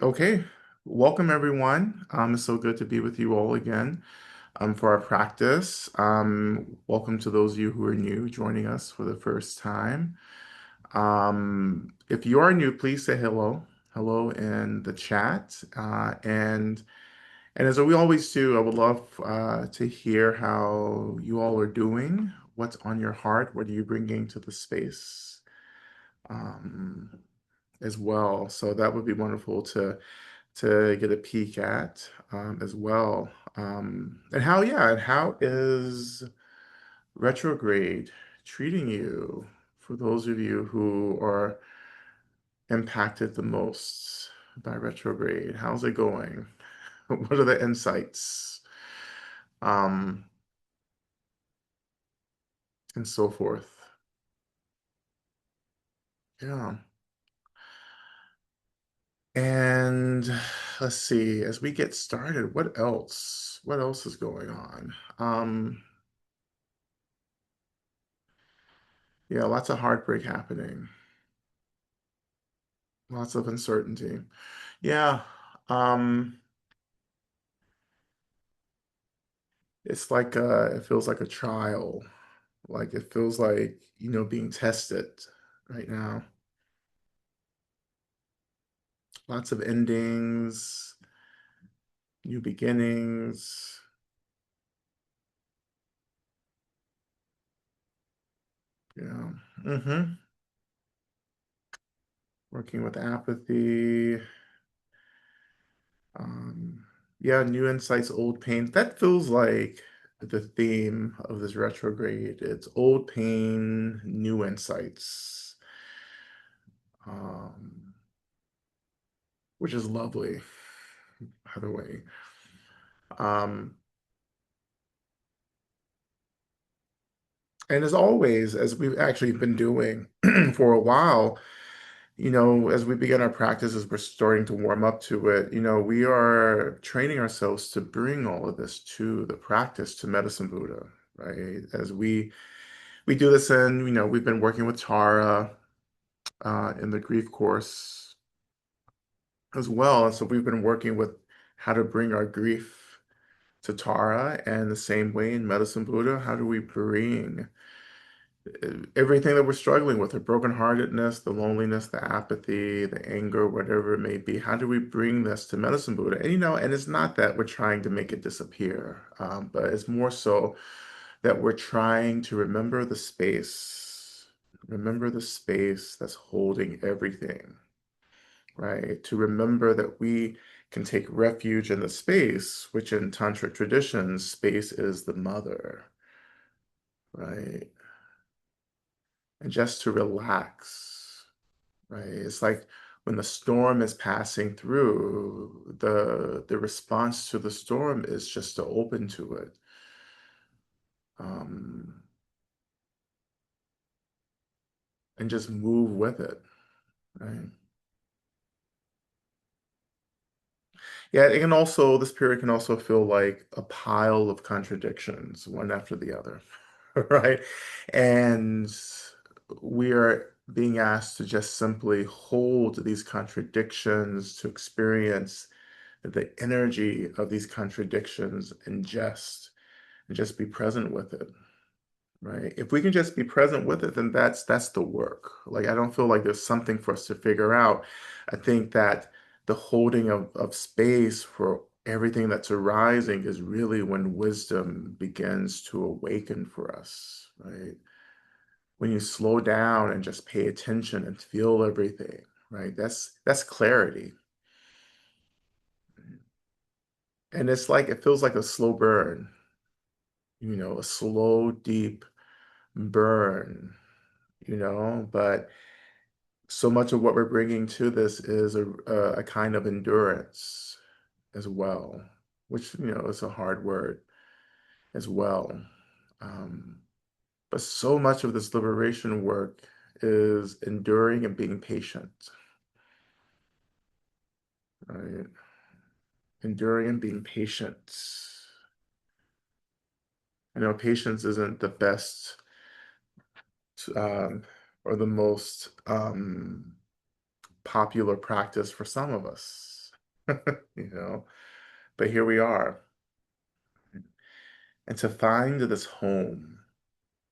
Okay, welcome everyone. It's so good to be with you all again for our practice. Welcome to those of you who are new joining us for the first time. If you are new, please say hello, hello in the chat. And as we always do, I would love to hear how you all are doing. What's on your heart? What are you bringing to the space? Um, as well. So that would be wonderful to get a peek at as well. And how is retrograde treating you for those of you who are impacted the most by retrograde? How's it going? What are the insights? Um, and so forth. Yeah. And let's see, as we get started, what else? What else is going on? Yeah, lots of heartbreak happening, lots of uncertainty. Yeah, um, it's like it feels like a trial. Like it feels like, being tested right now. Lots of endings, new beginnings. Yeah. Working with apathy. Um, yeah, new insights, old pain. That feels like the theme of this retrograde. It's old pain, new insights. Um, which is lovely, by the way. Um, and as always, as we've actually been doing for a while, as we begin our practices, we're starting to warm up to it. We are training ourselves to bring all of this to the practice, to Medicine Buddha, right? As we do this in, we've been working with Tara in the grief course as well. And so we've been working with how to bring our grief to Tara, and the same way in Medicine Buddha, how do we bring everything that we're struggling with, the brokenheartedness, the loneliness, the apathy, the anger, whatever it may be, how do we bring this to Medicine Buddha? And it's not that we're trying to make it disappear, but it's more so that we're trying to remember the space that's holding everything, right? To remember that we can take refuge in the space, which in tantric traditions, space is the mother, right? And just to relax, right? It's like when the storm is passing through, the response to the storm is just to open to it. Um, and just move with it, right? Yeah, this period can also feel like a pile of contradictions, one after the other, right? And we are being asked to just simply hold these contradictions, to experience the energy of these contradictions and just be present with it, right? If we can just be present with it, then that's the work. Like I don't feel like there's something for us to figure out. I think that the holding of space for everything that's arising is really when wisdom begins to awaken for us, right? When you slow down and just pay attention and feel everything, right? That's clarity. And it's like it feels like a slow burn, a slow, deep burn, but so much of what we're bringing to this is a kind of endurance as well, which, is a hard word as well. Um, but so much of this liberation work is enduring and being patient, right? Enduring and being patient. Patience isn't the best um, or the most popular practice for some of us. you know, but here we are. And to find this home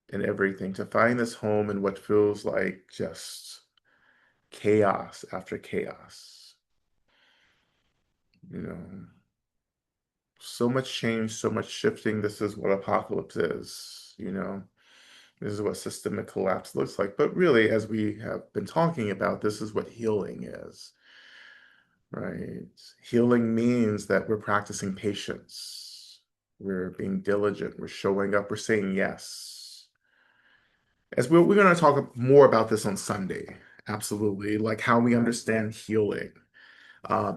in everything, to find this home in what feels like just chaos after chaos, you know, so much change, so much shifting. This is what apocalypse is, you know. This is what systemic collapse looks like. But really, as we have been talking about, this is what healing is, right? Healing means that we're practicing patience. We're being diligent. We're showing up. We're saying yes. As we're going to talk more about this on Sunday, absolutely, like how we understand healing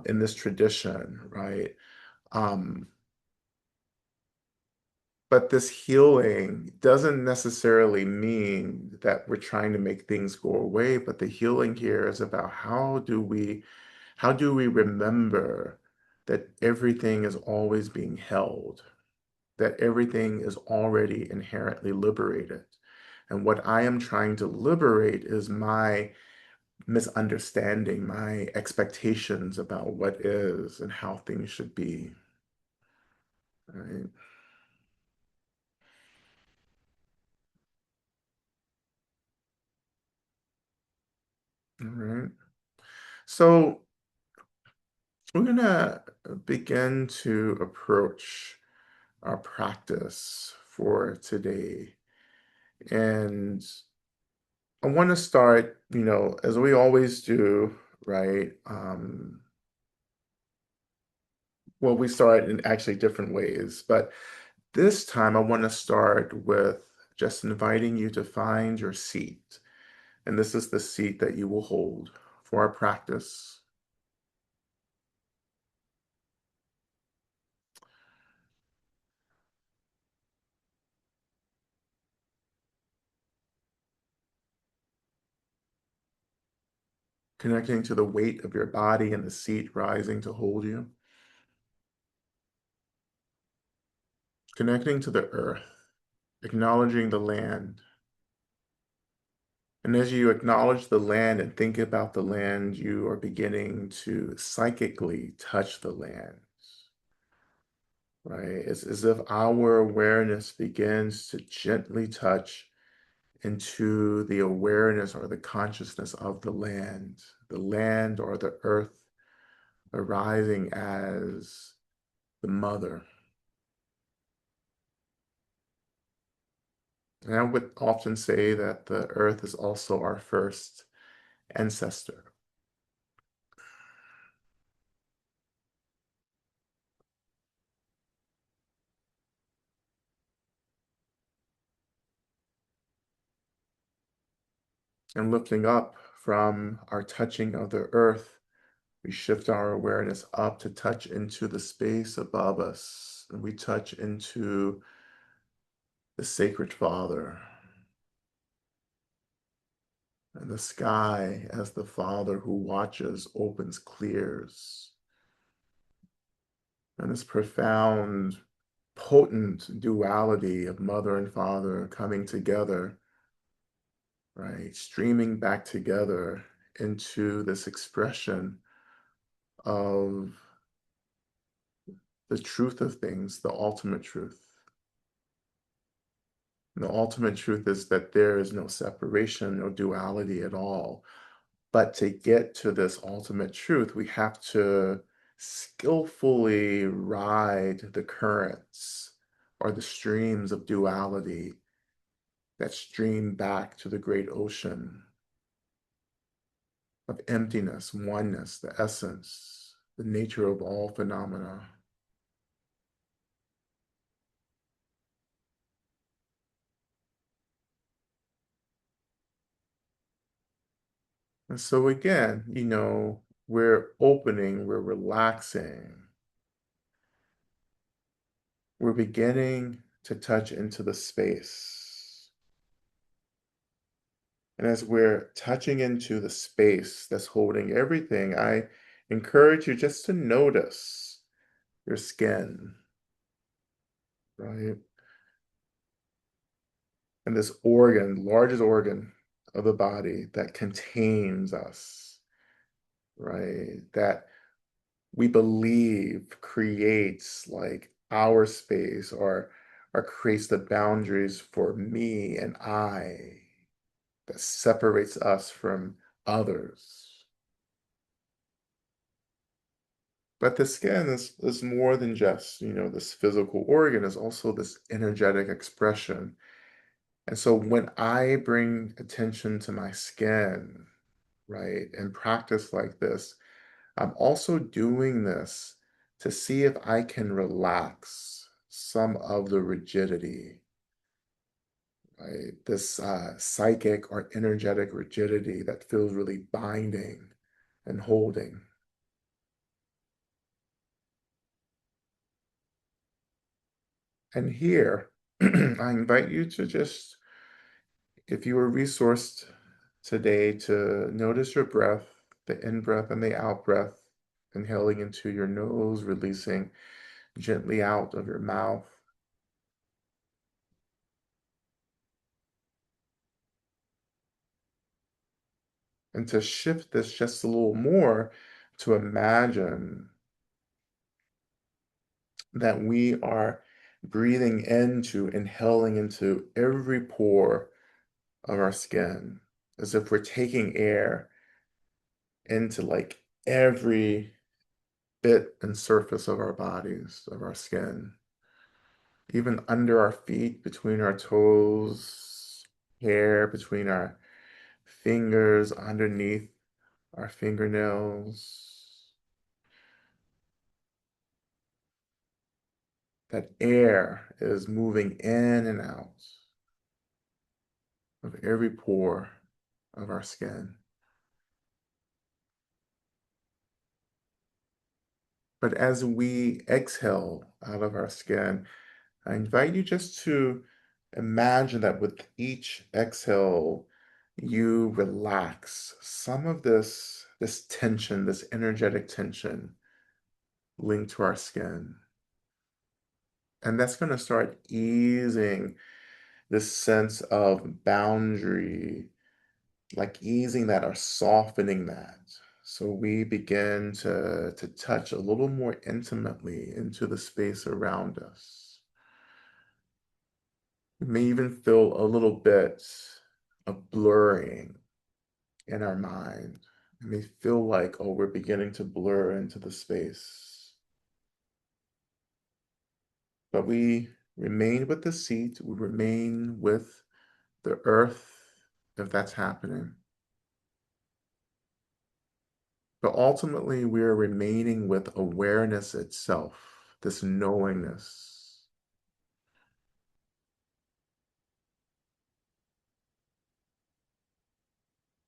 in this tradition, right? Um, But this healing doesn't necessarily mean that we're trying to make things go away, but the healing here is about how do we remember that everything is always being held, that everything is already inherently liberated. And what I am trying to liberate is my misunderstanding, my expectations about what is and how things should be. Right? All right. So we're going to begin to approach our practice for today. And I want to start, as we always do, right? Well, we start in actually different ways, but this time I want to start with just inviting you to find your seat. And this is the seat that you will hold for our practice. Connecting to the weight of your body and the seat rising to hold you. Connecting to the earth, acknowledging the land. And as you acknowledge the land and think about the land, you are beginning to psychically touch the land, right? It's as if our awareness begins to gently touch into the awareness or the consciousness of the land or the earth arising as the mother. And I would often say that the earth is also our first ancestor. And lifting up from our touching of the earth, we shift our awareness up to touch into the space above us. And we touch into the sacred Father and the sky as the Father who watches, opens, clears. And this profound, potent duality of mother and father coming together, right? Streaming back together into this expression of the truth of things, the ultimate truth. And the ultimate truth is that there is no separation, no duality at all. But to get to this ultimate truth, we have to skillfully ride the currents or the streams of duality that stream back to the great ocean of emptiness, oneness, the essence, the nature of all phenomena. And so again, we're opening, we're relaxing, we're beginning to touch into the space. And as we're touching into the space that's holding everything, I encourage you just to notice your skin, right? And this organ, largest organ of the body that contains us, right? That we believe creates like our space or creates the boundaries for me and I that separates us from others. But the skin is more than just, this physical organ, is also this energetic expression. And so when I bring attention to my skin, right, and practice like this, I'm also doing this to see if I can relax some of the rigidity, right? This psychic or energetic rigidity that feels really binding and holding. And here, I invite you to just, if you were resourced today, to notice your breath, the in breath and the out breath, inhaling into your nose, releasing gently out of your mouth. And to shift this just a little more, to imagine that we are breathing into, inhaling into every pore of our skin, as if we're taking air into like every bit and surface of our bodies, of our skin, even under our feet, between our toes, hair between our fingers, underneath our fingernails. That air is moving in and out of every pore of our skin. But as we exhale out of our skin, I invite you just to imagine that with each exhale, you relax some of this tension, this energetic tension linked to our skin. And that's going to start easing this sense of boundary, like easing that or softening that. So we begin to touch a little more intimately into the space around us. We may even feel a little bit of blurring in our mind. It may feel like, oh, we're beginning to blur into the space. But we remain with the seat, we remain with the earth, if that's happening. But ultimately, we are remaining with awareness itself, this knowingness,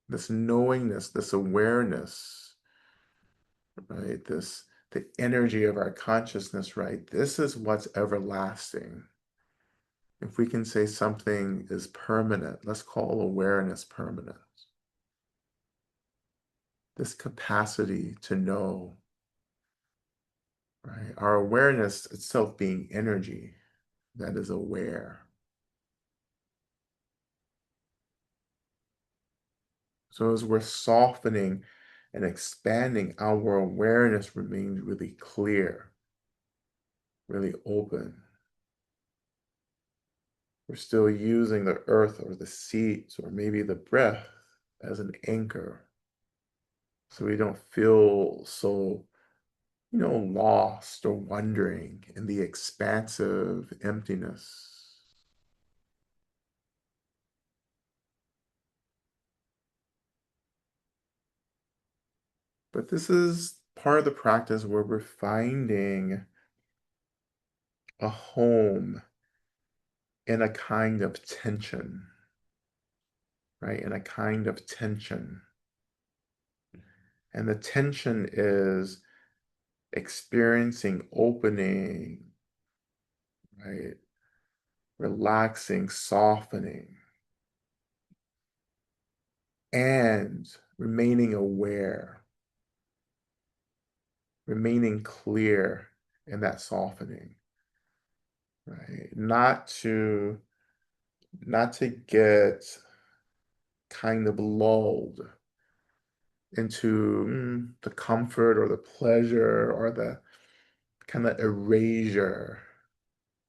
this awareness, right? The energy of our consciousness, right? This is what's everlasting. If we can say something is permanent, let's call awareness permanent. This capacity to know, right? Our awareness itself being energy that is aware. So as we're softening and expanding, our awareness remains really clear, really open. We're still using the earth or the seats or maybe the breath as an anchor. So we don't feel so, lost or wondering in the expansive emptiness. But this is part of the practice where we're finding a home in a kind of tension, right? In a kind of tension. And the tension is experiencing opening, right? Relaxing, softening, and remaining aware, remaining clear in that softening, right? Not to get kind of lulled into the comfort or the pleasure or the kind of erasure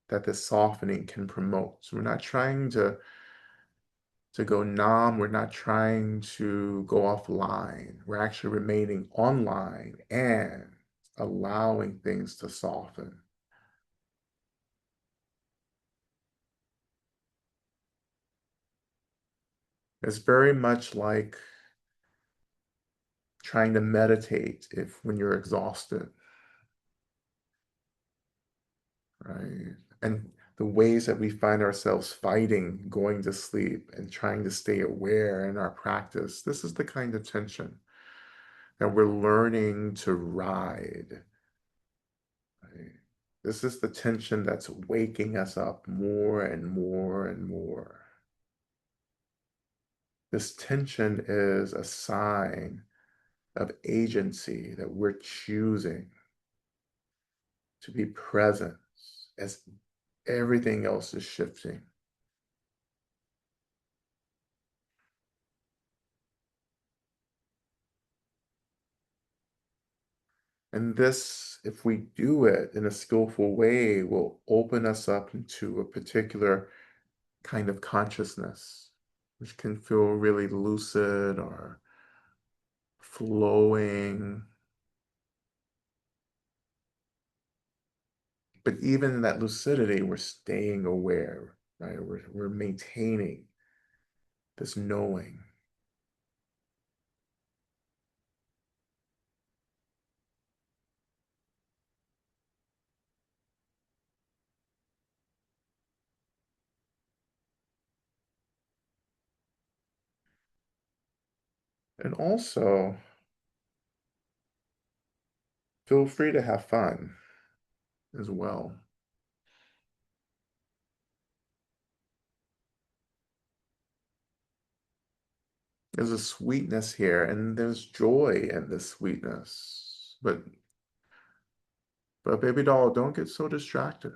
that this softening can promote. So we're not trying to go numb. We're not trying to go offline. We're actually remaining online and allowing things to soften. It's very much like trying to meditate if when you're exhausted, right? And the ways that we find ourselves fighting going to sleep and trying to stay aware in our practice, this is the kind of tension that we're learning to ride, right? This is the tension that's waking us up more and more and more. This tension is a sign of agency that we're choosing to be present as everything else is shifting. And this, if we do it in a skillful way, will open us up into a particular kind of consciousness, which can feel really lucid or flowing. But even in that lucidity, we're staying aware, right? We're maintaining this knowing. And also, feel free to have fun as well. There's a sweetness here, and there's joy in this sweetness. But baby doll, don't get so distracted.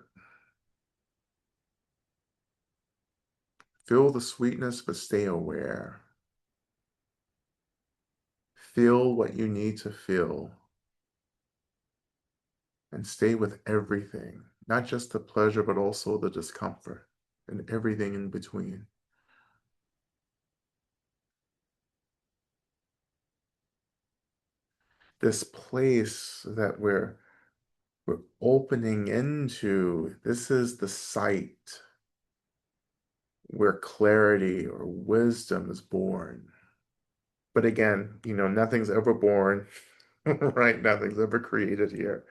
Feel the sweetness, but stay aware. Feel what you need to feel and stay with everything, not just the pleasure, but also the discomfort and everything in between. This place that we're opening into, this is the site where clarity or wisdom is born. But again, nothing's ever born, right? Nothing's ever created here,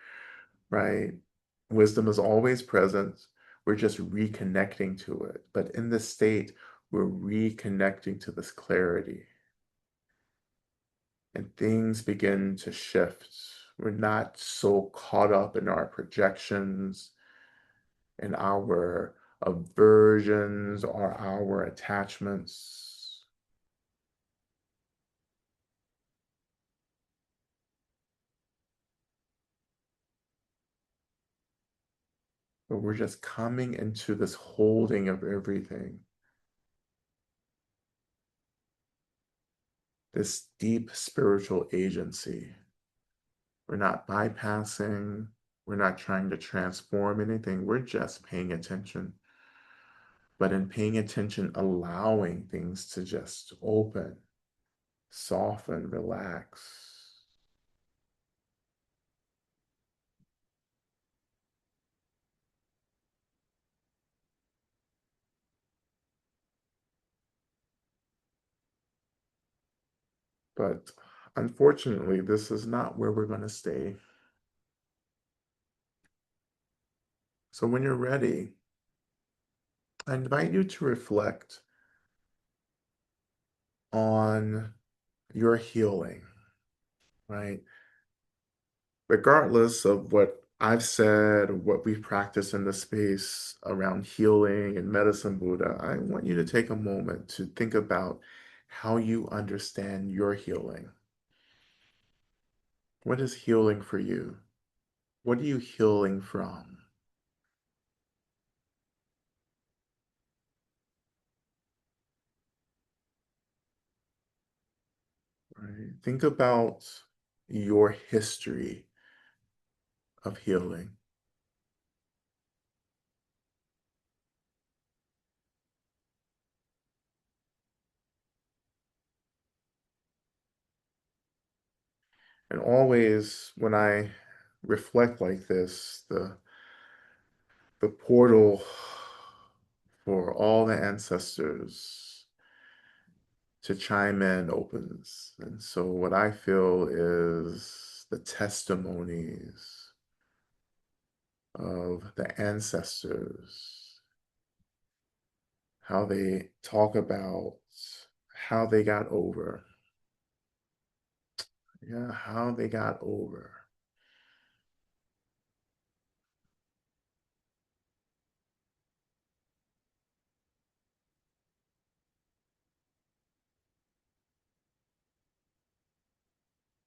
right? Wisdom is always present. We're just reconnecting to it. But in this state, we're reconnecting to this clarity. And things begin to shift. We're not so caught up in our projections and our aversions or our attachments. But we're just coming into this holding of everything, this deep spiritual agency. We're not bypassing, we're not trying to transform anything, we're just paying attention. But in paying attention, allowing things to just open, soften, relax. But unfortunately, this is not where we're going to stay. So when you're ready, I invite you to reflect on your healing, right? Regardless of what I've said, what we've practiced in the space around healing and medicine Buddha, I want you to take a moment to think about how you understand your healing. What is healing for you? What are you healing from? right? Think about your history of healing. And always when I reflect like this, the portal for all the ancestors to chime in opens. And so what I feel is the testimonies of the ancestors, how they talk about how they got over. Yeah, how they got over.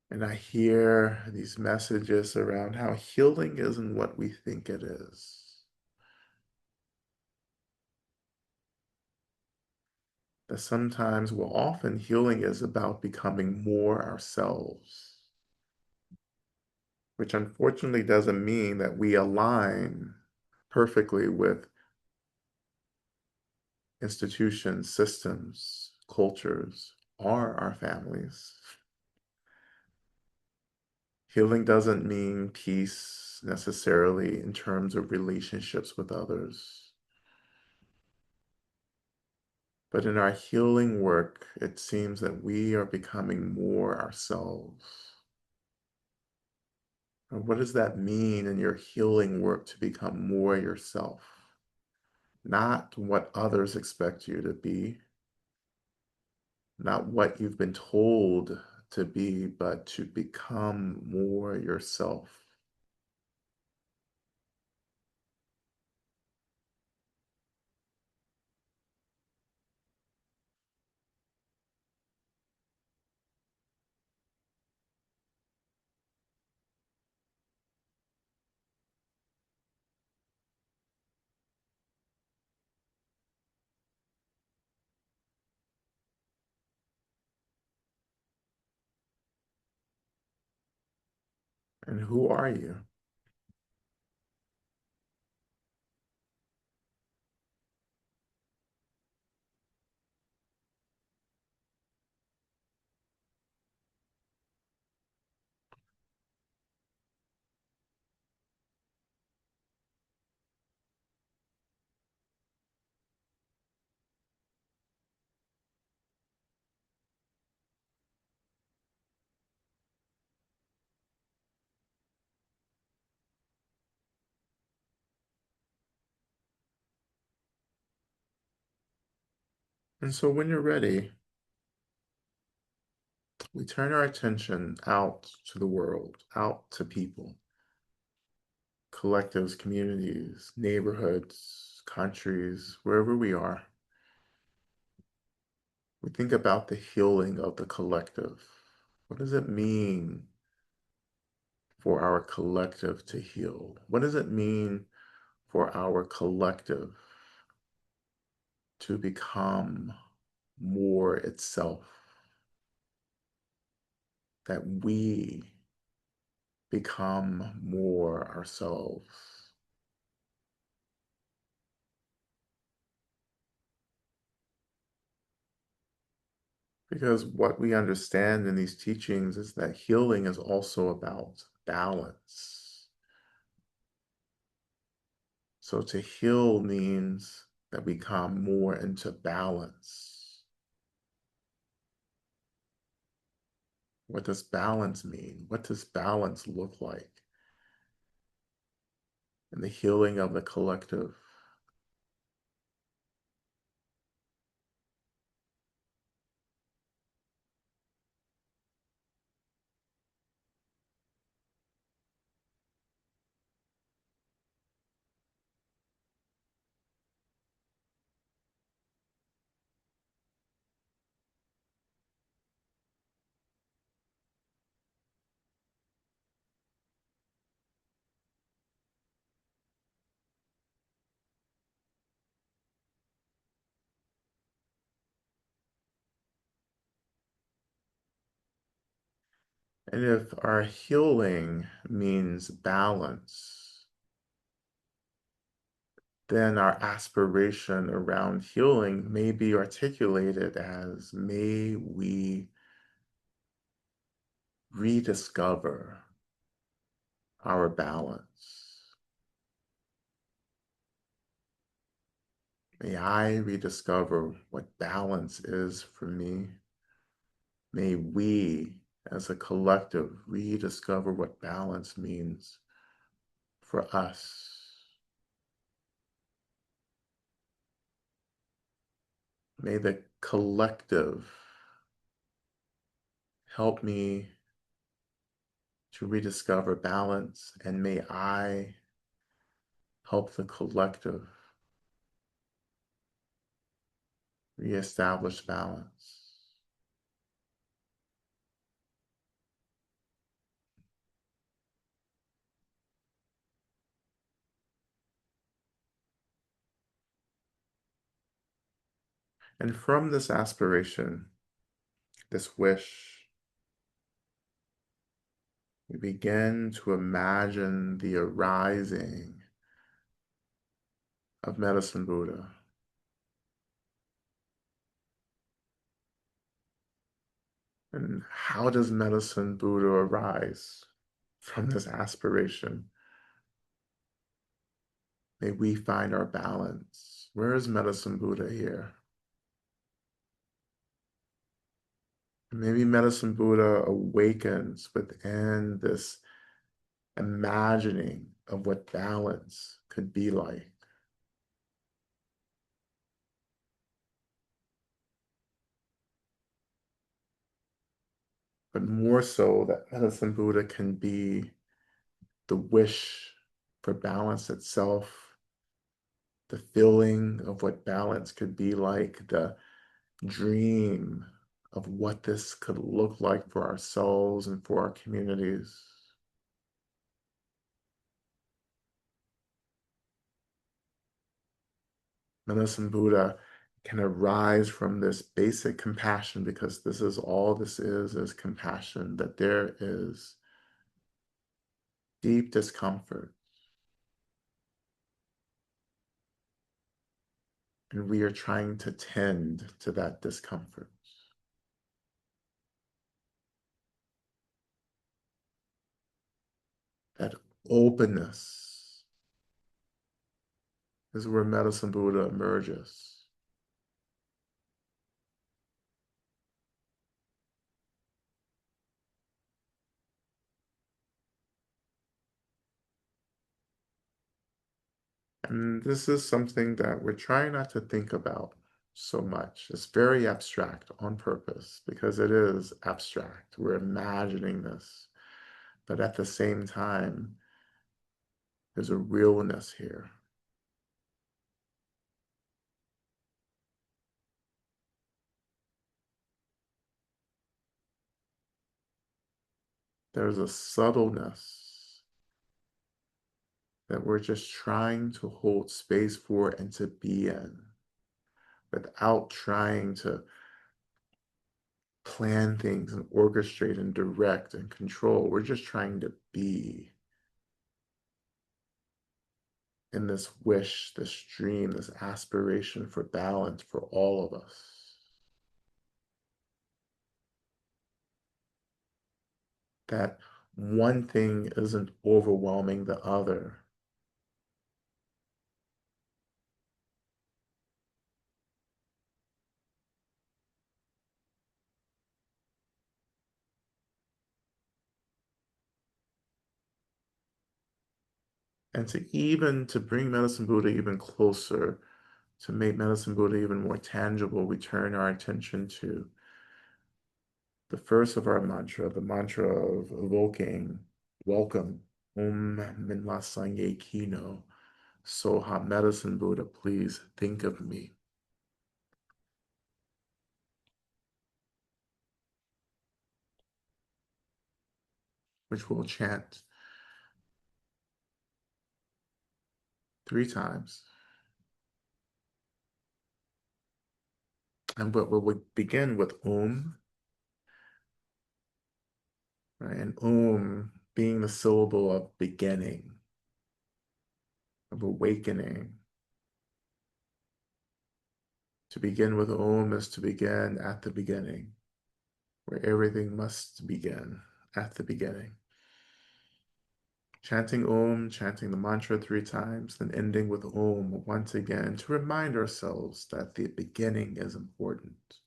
And I hear these messages around how healing isn't what we think it is. That sometimes, well, often healing is about becoming more ourselves, which unfortunately doesn't mean that we align perfectly with institutions, systems, cultures, or our families. Healing doesn't mean peace necessarily in terms of relationships with others. But in our healing work, it seems that we are becoming more ourselves. And what does that mean in your healing work to become more yourself? Not what others expect you to be, not what you've been told to be, but to become more yourself. And who are you? And so when you're ready, we turn our attention out to the world, out to people, collectives, communities, neighborhoods, countries, wherever we are. We think about the healing of the collective. What does it mean for our collective to heal? What does it mean for our collective to become more itself? That we become more ourselves. Because what we understand in these teachings is that healing is also about balance. So to heal means that we come more into balance. What does balance mean? What does balance look like in the healing of the collective? And if our healing means balance, then our aspiration around healing may be articulated as may we rediscover our balance. May I rediscover what balance is for me. May we, as a collective, rediscover what balance means for us. May the collective help me to rediscover balance, and may I help the collective reestablish balance. And from this aspiration, this wish, we begin to imagine the arising of Medicine Buddha. And how does Medicine Buddha arise from this aspiration? May we find our balance. Where is Medicine Buddha here? Maybe Medicine Buddha awakens within this imagining of what balance could be like. But more so, that Medicine Buddha can be the wish for balance itself, the feeling of what balance could be like, the dream of what this could look like for ourselves and for our communities. Medicine Buddha can arise from this basic compassion, because this is all this is compassion, that there is deep discomfort, and we are trying to tend to that discomfort. That openness is where Medicine Buddha emerges. And this is something that we're trying not to think about so much. It's very abstract on purpose because it is abstract. We're imagining this, but at the same time, there's a realness here. There's a subtleness that we're just trying to hold space for and to be in without trying to plan things and orchestrate and direct and control. We're just trying to be in this wish, this dream, this aspiration for balance for all of us. That one thing isn't overwhelming the other. And to bring Medicine Buddha even closer, to make Medicine Buddha even more tangible, we turn our attention to the first of our mantra, the mantra of evoking welcome, Om Minla Sangye Kino. So ha Medicine Buddha, please think of me, which we'll chant 3 times. And we'll begin with Om, right? And being the syllable of beginning, of awakening. To begin with is to begin at the beginning, where everything must begin at the beginning. Chanting chanting the mantra 3 times, then ending with once again to remind ourselves that the beginning is important.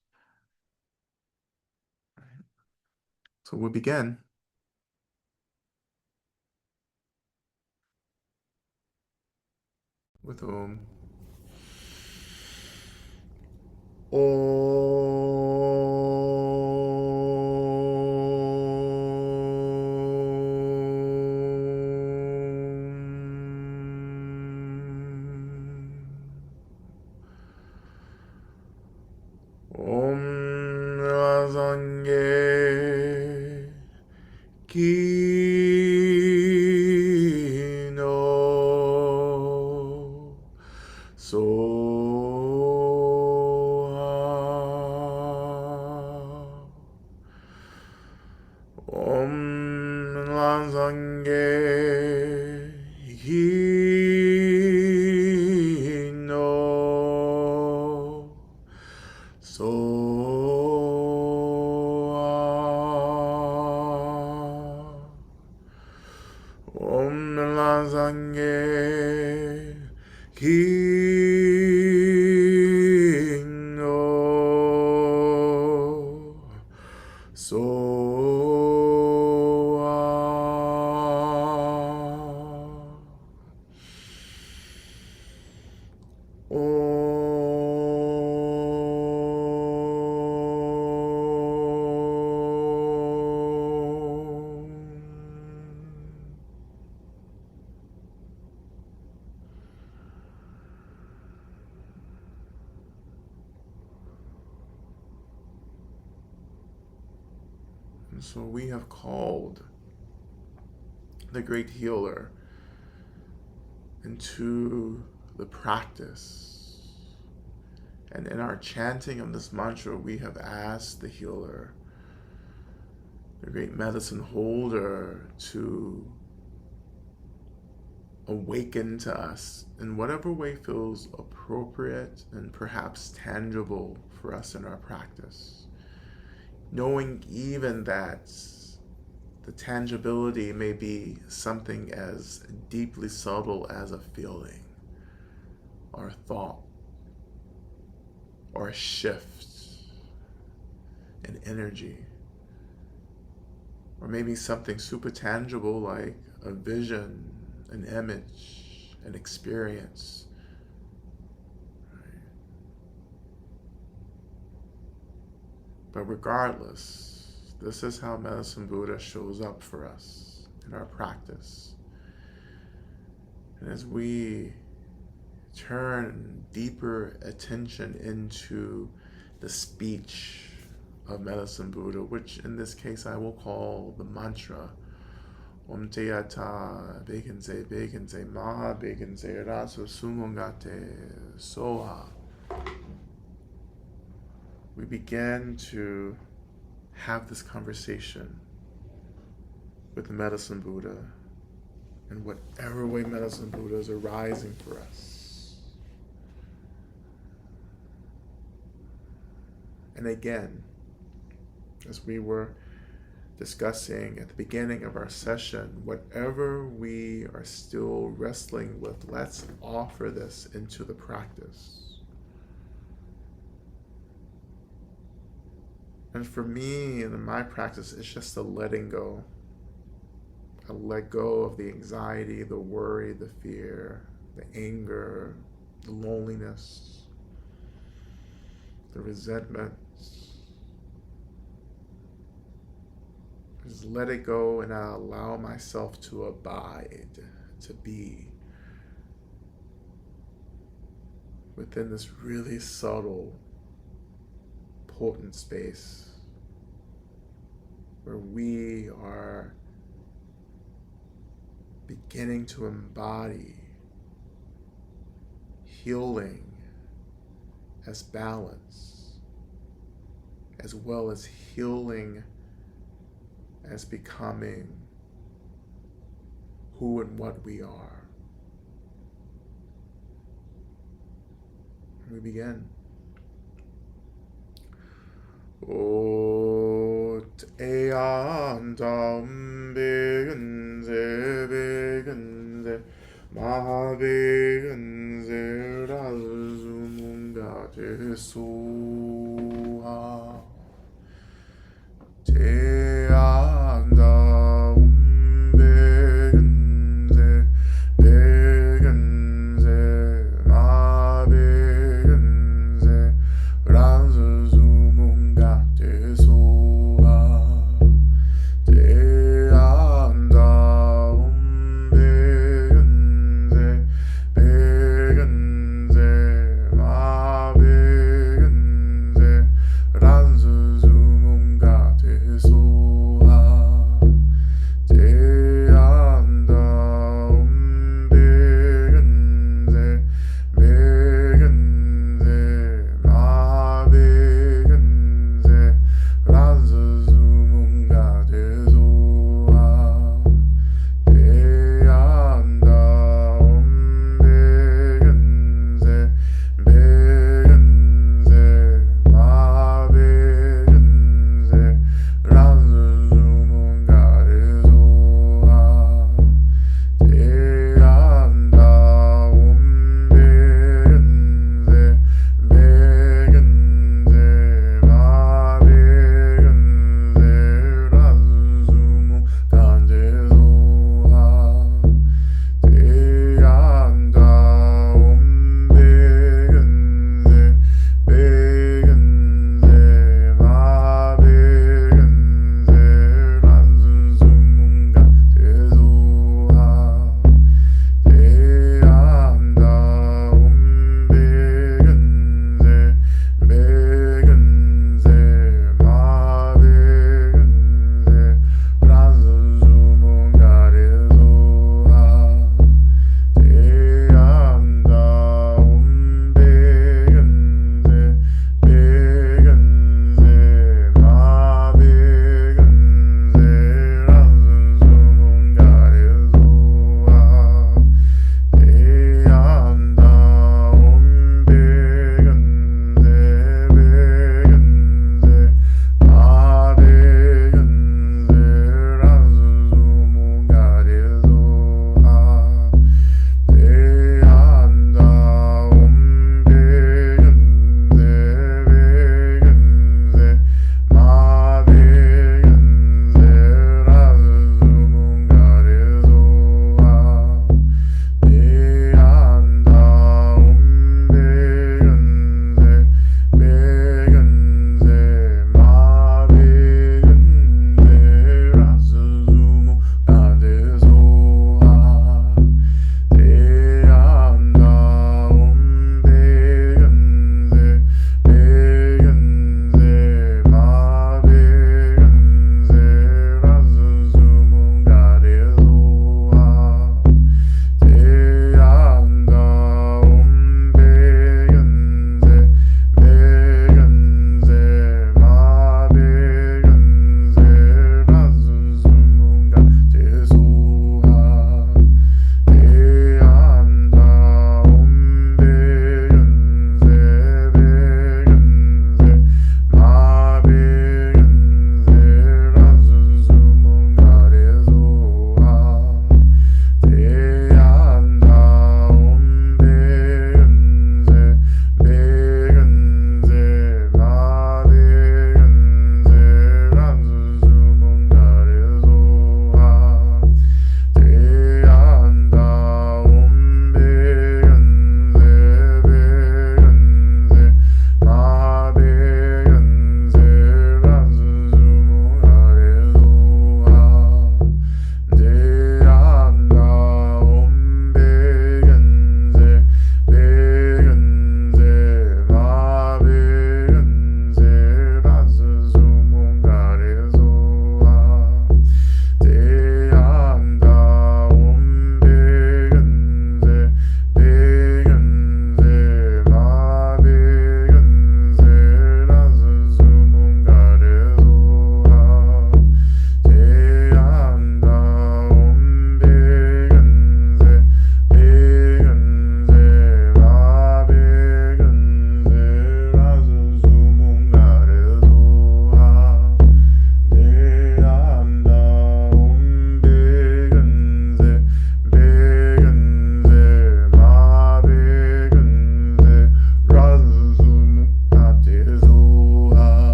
So we'll begin with Om Razange Kino Soha Om Razange Kino Soa Om Lazange Kino Soa And so we have called the great healer into the practice. And in our chanting of this mantra, we have asked the healer, the great medicine holder, to awaken to us in whatever way feels appropriate and perhaps tangible for us in our practice. Knowing even that the tangibility may be something as deeply subtle as a feeling or a thought or a shift in energy, or maybe something super tangible like a vision, an image, an experience. Right? But regardless, this is how Medicine Buddha shows up for us in our practice. And as we turn deeper attention into the speech of Medicine Buddha, which in this case I will call the mantra, Om Teyata Bekenze Maha Bekenze Rasu Sumongate Soha. We begin to have this conversation with the Medicine Buddha in whatever way Medicine Buddha is arising for us. And again, as we were discussing at the beginning of our session, whatever we are still wrestling with, let's offer this into the practice. And for me, in my practice, it's just a letting go. I let go of the anxiety, the worry, the fear, the anger, the loneliness, the resentment. Just let it go, and I allow myself to abide, to be within this really subtle, potent space where we are beginning to embody healing as balance, as well as healing as becoming who and what we are. We begin. Ot eandam begenze mabegenze razumunga Jesua teandam begenze begenze mabegenze razumunga Jesua teandam begenze begenze mabegenze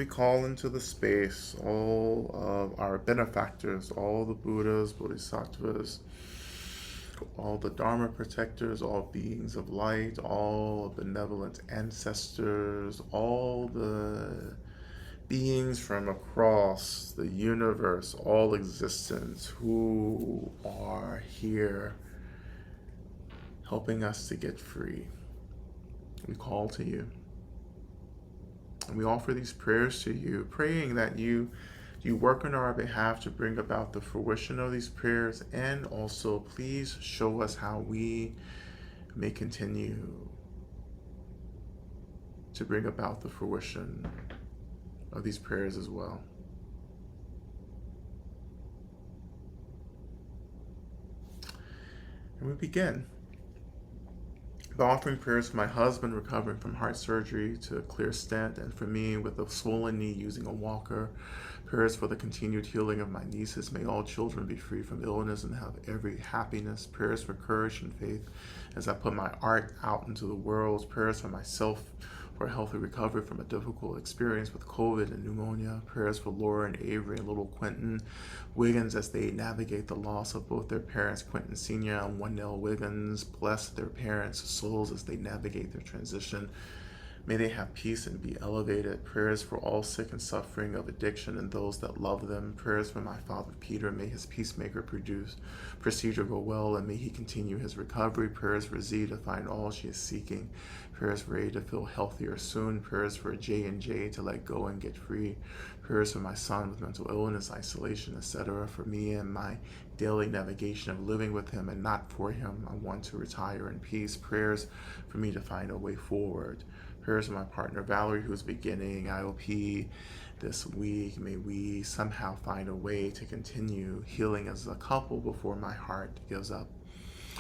we call into the space all of our benefactors, all the Buddhas, Bodhisattvas, all the Dharma protectors, all beings of light, all benevolent ancestors, all the beings from across the universe, all existence who are here helping us to get free. We call to you. And we offer these prayers to you, praying that you work on our behalf to bring about the fruition of these prayers, and also please show us how we may continue to bring about the fruition of these prayers as well. And we begin by offering prayers for my husband recovering from heart surgery to a clear stent, and for me with a swollen knee using a walker. Prayers for the continued healing of my nieces. May all children be free from illness and have every happiness. Prayers for courage and faith as I put my art out into the world. Prayers for myself for a healthy recovery from a difficult experience with COVID and pneumonia. Prayers for Laura and Avery and little Quentin Wiggins as they navigate the loss of both their parents, Quentin Sr. and Wendell Wiggins. Bless their parents' souls as they navigate their transition. May they have peace and be elevated. Prayers for all sick and suffering of addiction and those that love them. Prayers for my father Peter. May his peacemaker procedure go well, and may he continue his recovery. Prayers for Z to find all she is seeking. Prayers for A to feel healthier soon. Prayers for J and J to let go and get free. Prayers for my son with mental illness, isolation, etc. For me and my daily navigation of living with him and not for him. I want to retire in peace. Prayers for me to find a way forward. Prayers for my partner Valerie, who's beginning IOP this week. May we somehow find a way to continue healing as a couple before my heart gives up.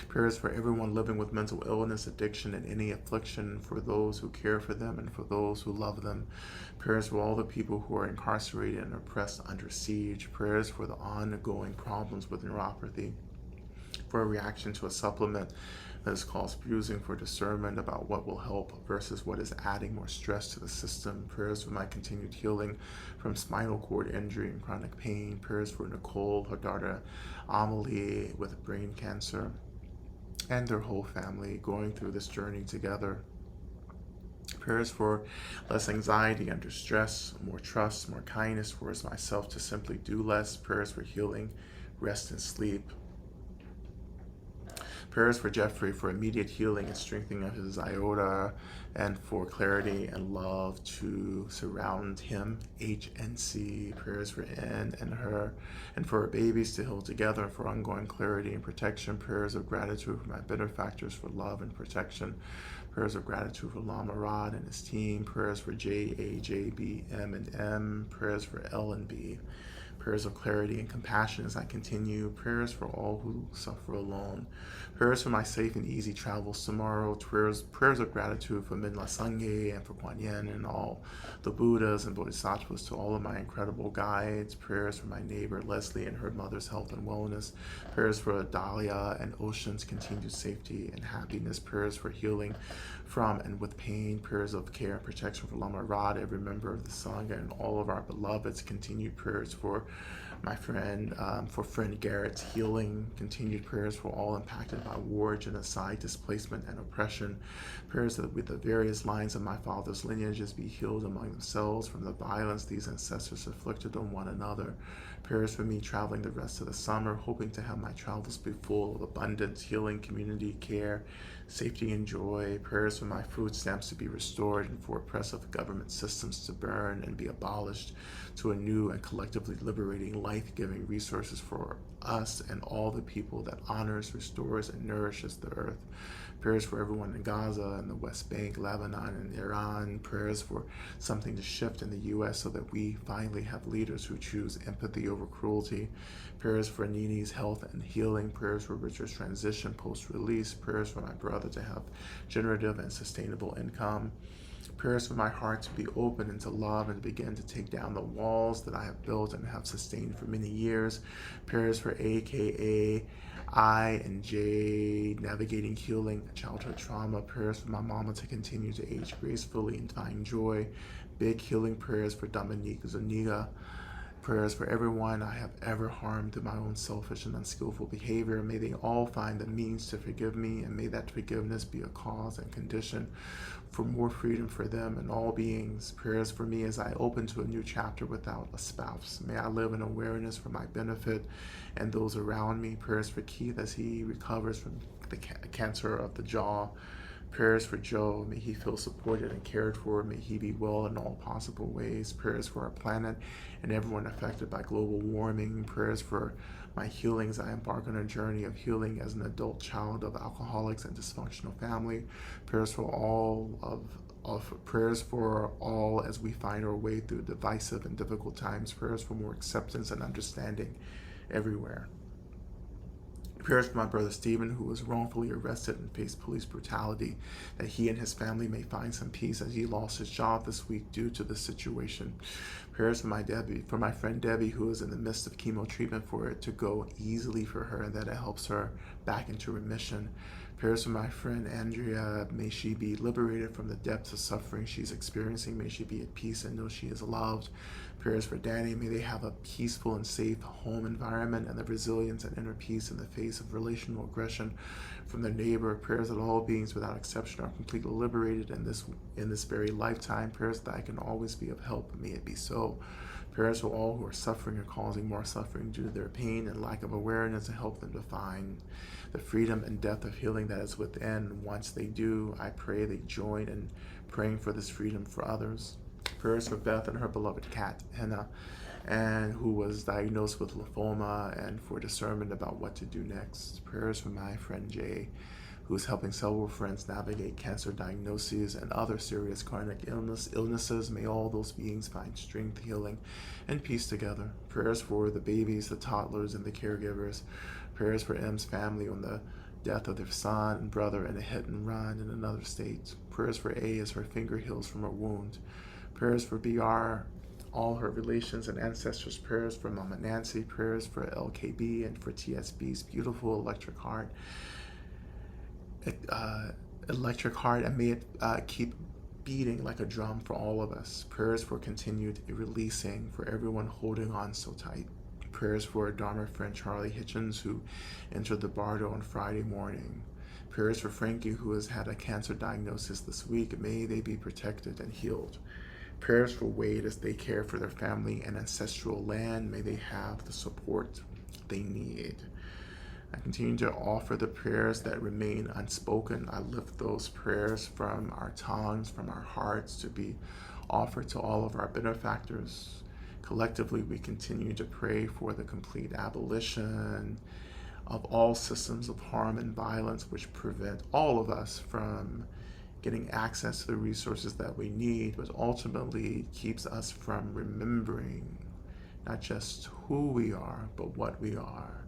Prayers for everyone living with mental illness, addiction, and any affliction, for those who care for them and for those who love them. Prayers for all the people who are incarcerated and oppressed under siege. Prayers for the ongoing problems with neuropathy, for a reaction to a supplement that is called bruising, for discernment about what will help versus what is adding more stress to the system. Prayers for my continued healing from spinal cord injury and chronic pain. Prayers for Nicole, her daughter Amelie with brain cancer, and their whole family going through this journey together. Prayers for less anxiety under stress, more trust, more kindness towards myself to simply do less. Prayers for healing, rest, and sleep. Prayers for Jeffrey for immediate healing and strengthening of his iota, and for clarity and love to surround him, H and C. Prayers for N and her, and for our babies to heal together, and for ongoing clarity and protection. Prayers of gratitude for my benefactors for love and protection. Prayers of gratitude for Lama Rod and his team. Prayers for J, A, J, B, M, and M. Prayers for L and B. Prayers of clarity and compassion as I continue. Prayers for all who suffer alone. Prayers for my safe and easy travels tomorrow. Prayers of gratitude for Minla Sangye and for Kuan Yin and all the Buddhas and Bodhisattvas, to all of my incredible guides. Prayers for my neighbor Leslie and her mother's health and wellness. Prayers for Dahlia and Ocean's continued safety and happiness. Prayers for healing from and with pain. Prayers of care and protection for Lama Rod, every member of the Sangha, and all of our beloveds. Continued prayers for my friend, Garrett's healing. Continued prayers for all impacted by war, genocide, displacement, and oppression. Prayers that with the various lines of my father's lineages be healed among themselves from the violence these ancestors inflicted on one another. Prayers for me traveling the rest of the summer, hoping to have my travels be full of abundance, healing, community care, safety, and joy. Prayers for my food stamps to be restored and for oppressive government systems to burn and be abolished, to a new and collectively liberating, life-giving resources for us and all the people that honors, restores, and nourishes the earth. Prayers for everyone in Gaza and the West Bank, Lebanon, and Iran. Prayers for something to shift in the U.S. so that we finally have leaders who choose empathy over cruelty. Prayers for Nini's health and healing. Prayers for Richard's transition post-release. Prayers for my brother to have generative and sustainable income. Prayers for my heart to be open and to love and to begin to take down the walls that I have built and have sustained for many years. Prayers for AKA I and J navigating healing childhood trauma. Prayers for my mama to continue to age gracefully and find joy. Big healing prayers for Dominique Zuniga. Prayers for everyone I have ever harmed through my own selfish and unskillful behavior. May they all find the means to forgive me, and may that forgiveness be a cause and condition for more freedom for them and all beings. Prayers for me as I open to a new chapter without a spouse. May I live in awareness for my benefit and those around me. Prayers for Keith as he recovers from the cancer of the jaw. Prayers for Joe. May he feel supported and cared for. May he be well in all possible ways. Prayers for our planet and everyone affected by global warming. Prayers for my healing as I embark on a journey of healing as an adult child of alcoholics and dysfunctional family. Prayers for prayers for all as we find our way through divisive and difficult times. Prayers for more acceptance and understanding everywhere. Prayers for my brother Stephen, who was wrongfully arrested and faced police brutality, that he and his family may find some peace as he lost his job this week due to the situation. Prayers for my friend Debbie, who is in the midst of chemo treatment, for it to go easily for her and that it helps her back into remission. Prayers for my friend Andrea, may she be liberated from the depths of suffering she's experiencing. May she be at peace and know she is loved. Prayers for Danny, may they have a peaceful and safe home environment and the resilience and inner peace in the face of relational aggression from their neighbor. Prayers that all beings without exception are completely liberated in this very lifetime. Prayers that I can always be of help. May it be so. Prayers for all who are suffering or causing more suffering due to their pain and lack of awareness, to help them to find the freedom and depth of healing that is within. Once they do, I pray they join in praying for this freedom for others. Prayers for Beth and her beloved cat, Henna, and who was diagnosed with lymphoma, and for discernment about what to do next. Prayers for my friend Jay, who is helping several friends navigate cancer diagnoses and other serious chronic illnesses. May all those beings find strength, healing, and peace together. Prayers for the babies, the toddlers, and the caregivers. Prayers for M's family on the death of their son and brother in a hit and run in another state. Prayers for A as her finger heals from her wound. Prayers for BR, all her relations and ancestors. Prayers for Mama Nancy. Prayers for LKB and for TSB's beautiful electric heart. And may it keep beating like a drum for all of us. Prayers for continued releasing for everyone holding on so tight. Prayers for Dharma friend Charlie Hitchens, who entered the Bardo on Friday morning. Prayers for Frankie, who has had a cancer diagnosis this week. May they be protected and healed. Prayers for Wade as they care for their family and ancestral land. May they have the support they need. I continue to offer the prayers that remain unspoken. I lift those prayers from our tongues, from our hearts, to be offered to all of our benefactors. Collectively, we continue to pray for the complete abolition of all systems of harm and violence which prevent all of us from getting access to the resources that we need, but ultimately keeps us from remembering not just who we are, but what we are.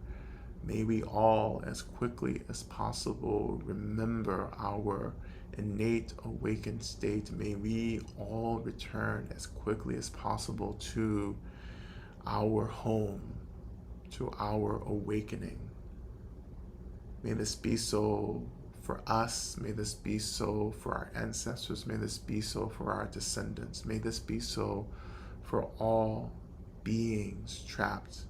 May we all, as quickly as possible, remember our innate awakened state. May we all return as quickly as possible to our home, to our awakening. May this be so for us. May this be so for our ancestors. May this be so for our descendants. May this be so for all beings trapped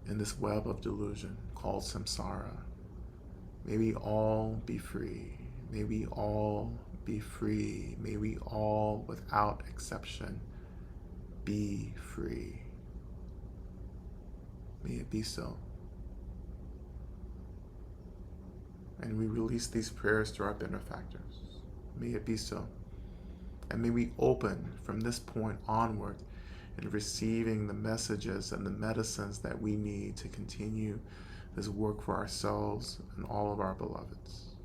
in this web of delusion called samsara. May we all be free. May we all be free. May we all, without exception, be free. May it be so. And we release these prayers to our benefactors. May it be so. And may we open from this point onward in receiving the messages and the medicines that we need to continue this work for ourselves and all of our beloveds.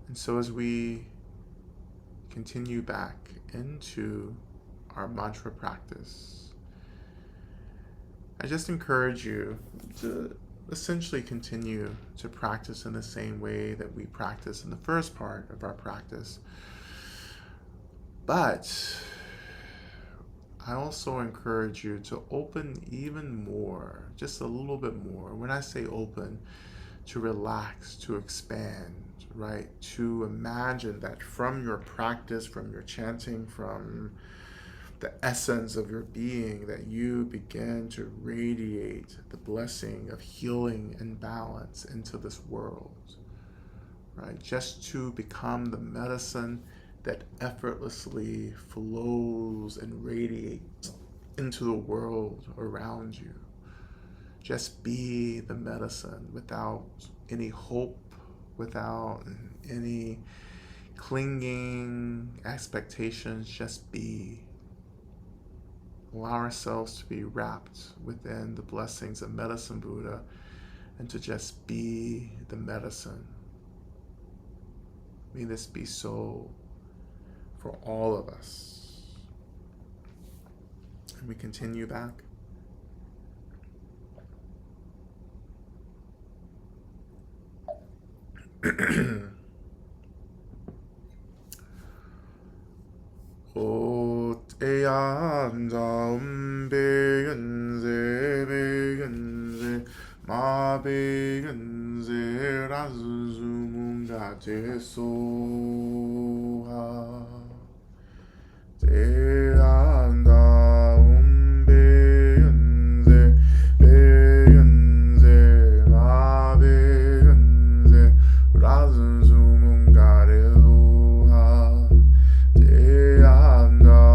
And so as we continue back into our mantra practice, I just encourage you to essentially continue to practice in the same way that we practice in the first part of our practice. But I also encourage you to open even more, just a little bit more. When I say open, to relax, to expand, right? To imagine that from your practice, from your chanting, from the essence of your being, that you begin to radiate the blessing of healing and balance into this world, right? Just to become the medicine that effortlessly flows and radiates into the world around you. Just be the medicine without any hope, without any clinging expectations. Just be. Allow ourselves to be wrapped within the blessings of Medicine Buddha and to just be the medicine. May this be so for all of us. And we continue back. 베근세 마베근세 라즈주문가 제소하 제안다 베근세 베근세 마베근세 라즈주문가 레소하 제안다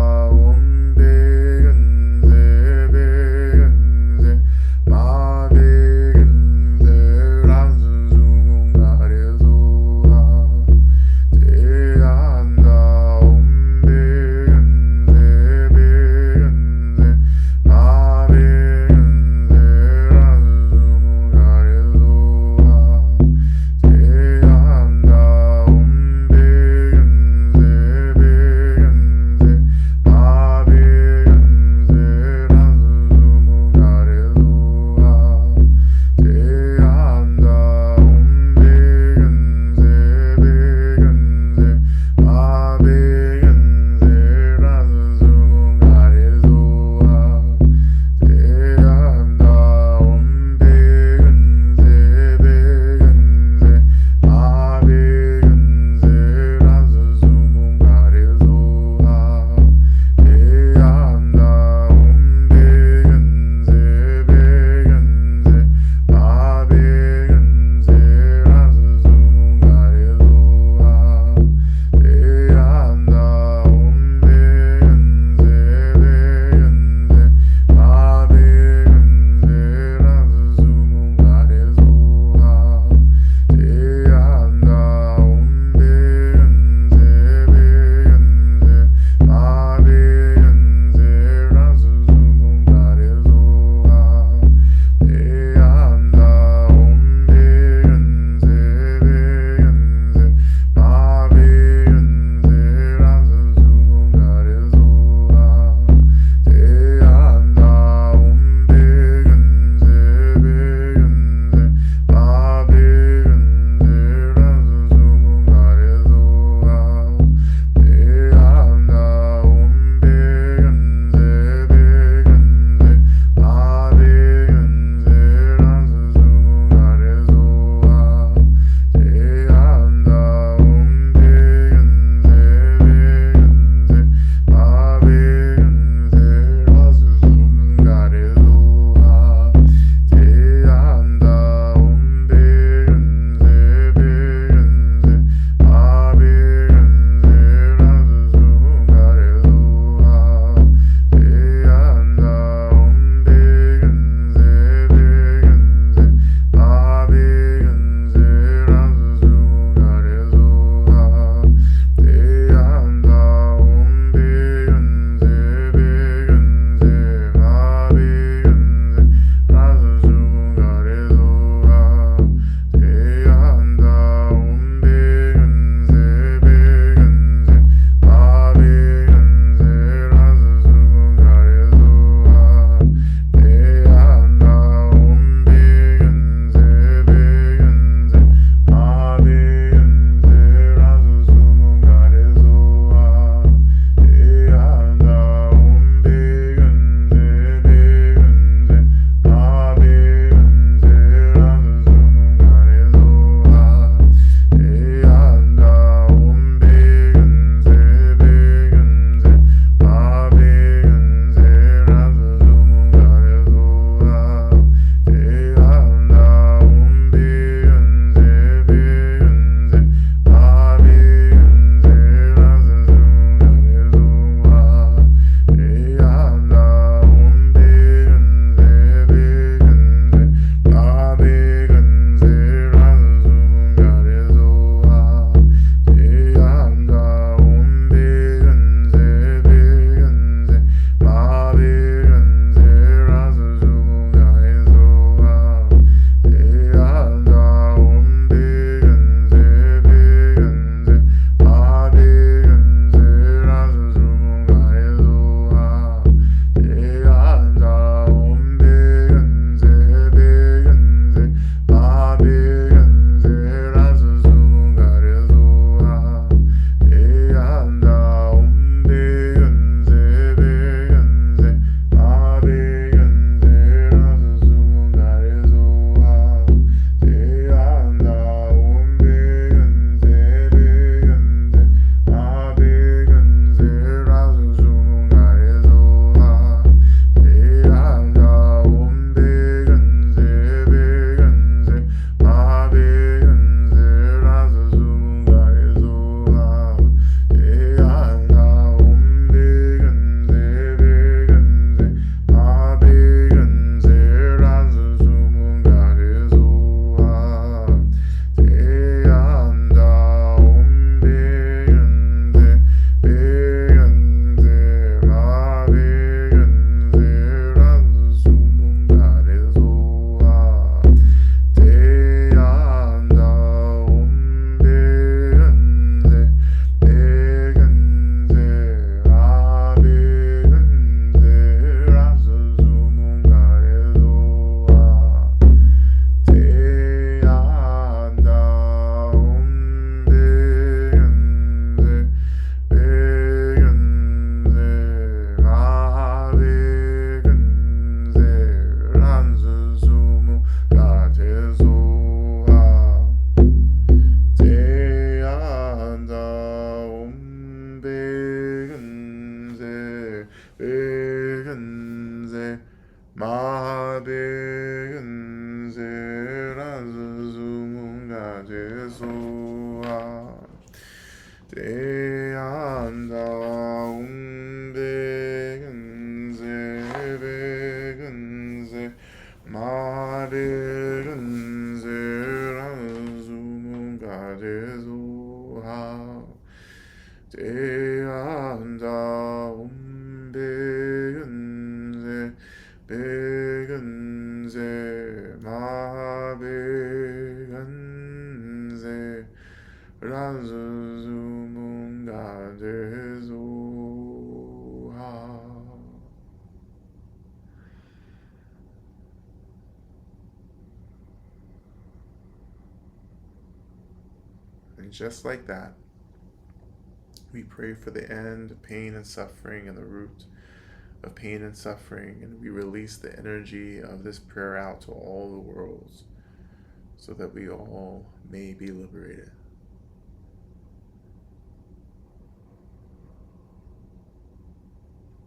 zumu gatezuha te anda begenze begenze ma begenze razumu gatezuha te anda begenze begenze ma begenze razumu gatezuha te anda begenze begenze ma begenze razumunga dezuha. And just like that, we pray for the end of pain and suffering and the root of pain and suffering, and we release the energy of this prayer out to all the worlds so that we all may be liberated.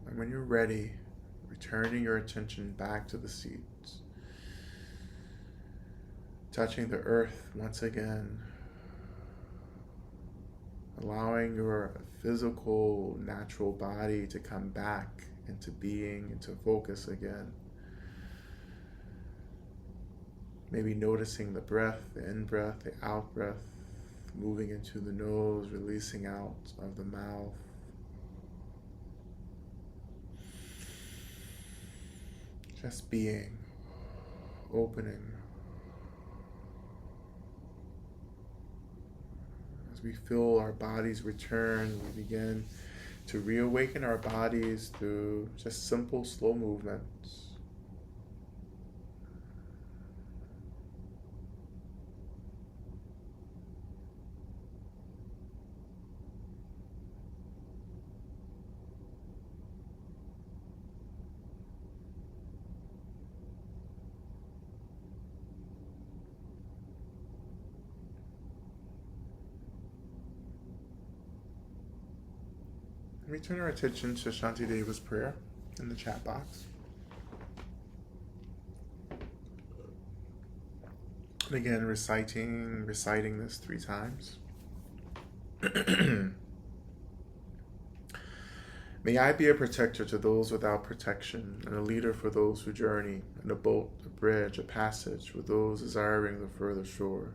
And when you're ready, returning your attention back to the seats, touching the earth once again, allowing your physical, natural body to come back into being, into focus again. Maybe noticing the breath, the in-breath, the out-breath, moving into the nose, releasing out of the mouth. Just being, opening. As we feel our bodies return, we begin to reawaken our bodies through just simple, slow movements. We turn our attention to Shanti Deva's prayer in the chat box. And again, reciting this 3 times. May I be a protector to those without protection, and a leader for those who journey, and a boat, a bridge, a passage for those desiring the further shore.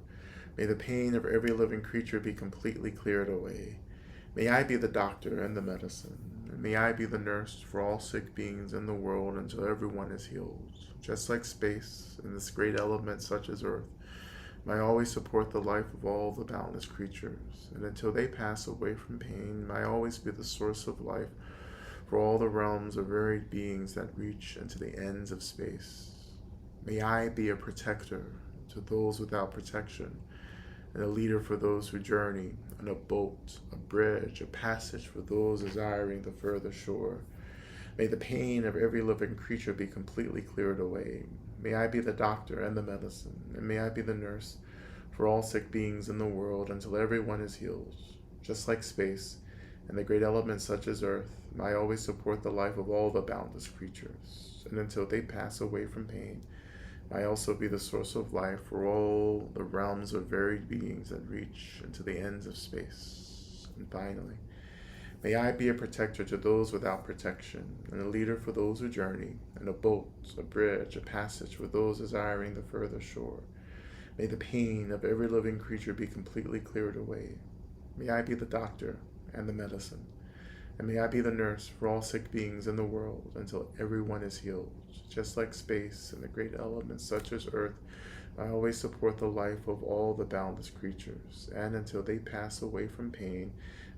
May the pain of every living creature be completely cleared away. May I be the doctor and the medicine, and may I be the nurse for all sick beings in the world until everyone is healed. Just like space and this great element such as earth, may I always support the life of all the boundless creatures, and until they pass away from pain, may I always be the source of life for all the realms of varied beings that reach into the ends of space. May I be a protector to those without protection, and a leader for those who journey, and a boat, a bridge, a passage for those desiring the further shore. May the pain of every living creature be completely cleared away. May I be the doctor and the medicine, and may I be the nurse for all sick beings in the world until everyone is healed. Just like space and the great elements such as earth, may I always support the life of all the boundless creatures, and until they pass away from pain, may I also be the source of life for all the realms of varied beings that reach into the ends of space. And finally, may I be a protector to those without protection, and a leader for those who journey, and a boat, a bridge, a passage for those desiring the further shore. May the pain of every living creature be completely cleared away. May I be the doctor and the medicine, and may I be the nurse for all sick beings in the world until everyone is healed. Just like space and the great elements such as earth, I always support the life of all the boundless creatures, and until they pass away from pain,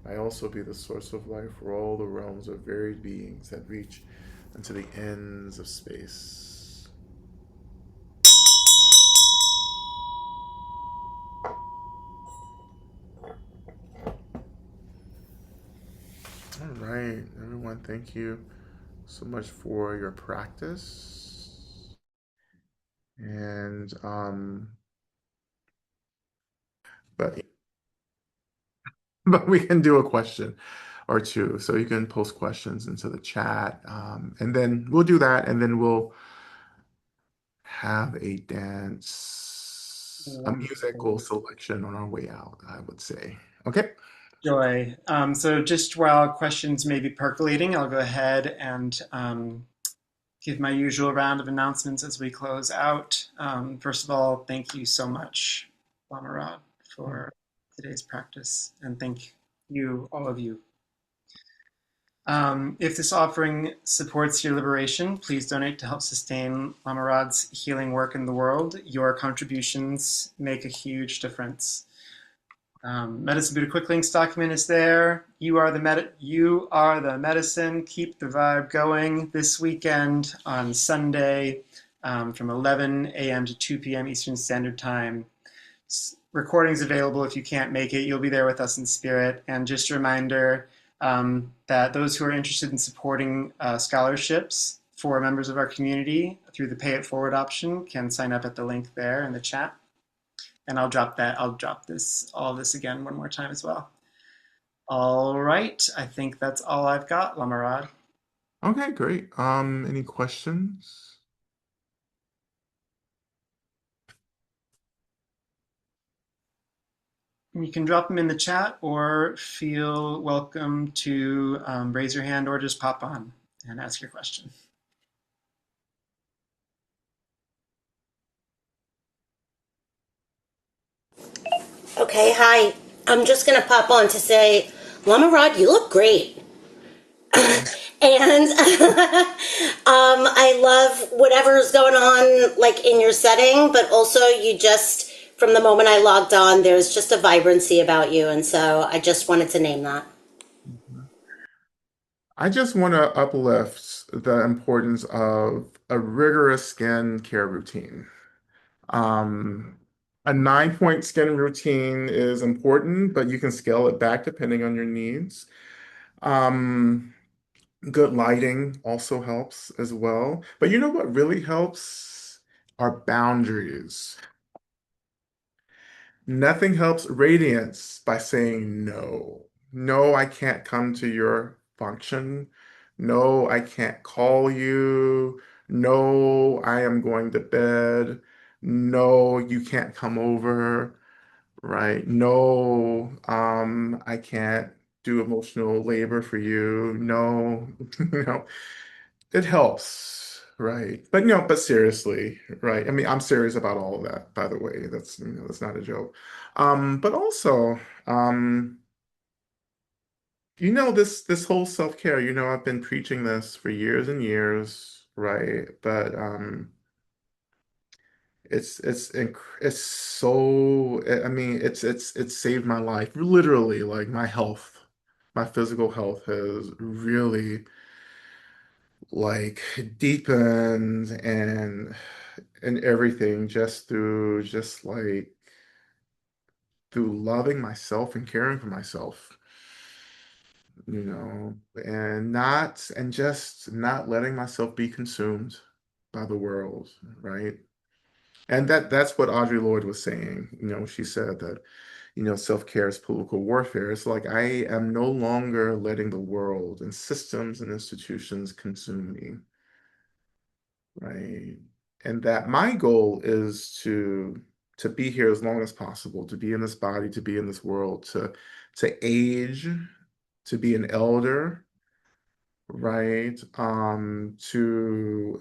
I also be the source of life for all the realms of varied beings that reach into the ends of space. All right, everyone, thank you so much for your practice. And but but we can do a question or two. So you can post questions into the chat. And then we'll do that, and then we'll have a dance, a musical Wonderful. selection on our way out, I would say. Okay. Joy. So just while questions may be percolating, I'll go ahead and give my usual round of announcements as we close out. First of all, thank you so much, Lama Rod, for today's practice, and thank you, all of you. If this offering supports your liberation, please donate to help sustain Lama Rod's healing work in the world. Your contributions make a huge difference. Medicine Buddha Quick Links document is there. You are the medicine. Keep the vibe going this weekend on Sunday from 11 a.m. to 2 p.m. Eastern Standard Time. Recordings available if you can't make it. You'll be there with us in spirit. And just a reminder that those who are interested in supporting scholarships for members of our community through the Pay It Forward option can sign up at the link there in the chat. And I'll drop all this again one more time as well. All right, I think that's all I've got, Lama Rod. Okay, great. Any questions? You can drop them in the chat or feel welcome to raise your hand or just pop on and ask your question. Okay, hi. I'm just gonna pop on to say, Lama Rod, you look great. And I love whatever's going on, like in your setting, but also you just, from the moment I logged on, there's just a vibrancy about you. And so I just wanted to name that. Mhm. I just want to uplift the importance of a rigorous skin care routine. Um, a 9 point skin routine is important, but you can scale it back depending on your needs. Um, Good lighting also helps as well. But you know what really helps are boundaries. Nothing helps radiance by saying no. No, I can't come to your function. No, I can't call you. No, I am going to bed. No, you can't come over, right? No, I can't do emotional labor for you. No, you know, it helps, right? But no, but seriously, right? I mean, I'm serious about all of that, by the way. That's not a joke. But also, um, this whole self-care, I've been preaching this for years and years, right? But it's so I mean, it's saved my life, literally, like my health. My physical health has really like deepened and everything just through loving myself and caring for myself, and just not letting myself be consumed by the world, right? And that's what Audre Lorde was saying. She said that, self-care is political warfare. It's like I am no longer letting the world and systems and institutions consume me, right? And that my goal is to be here as long as possible, to be in this body, to be in this world, to age, to be an elder, right? To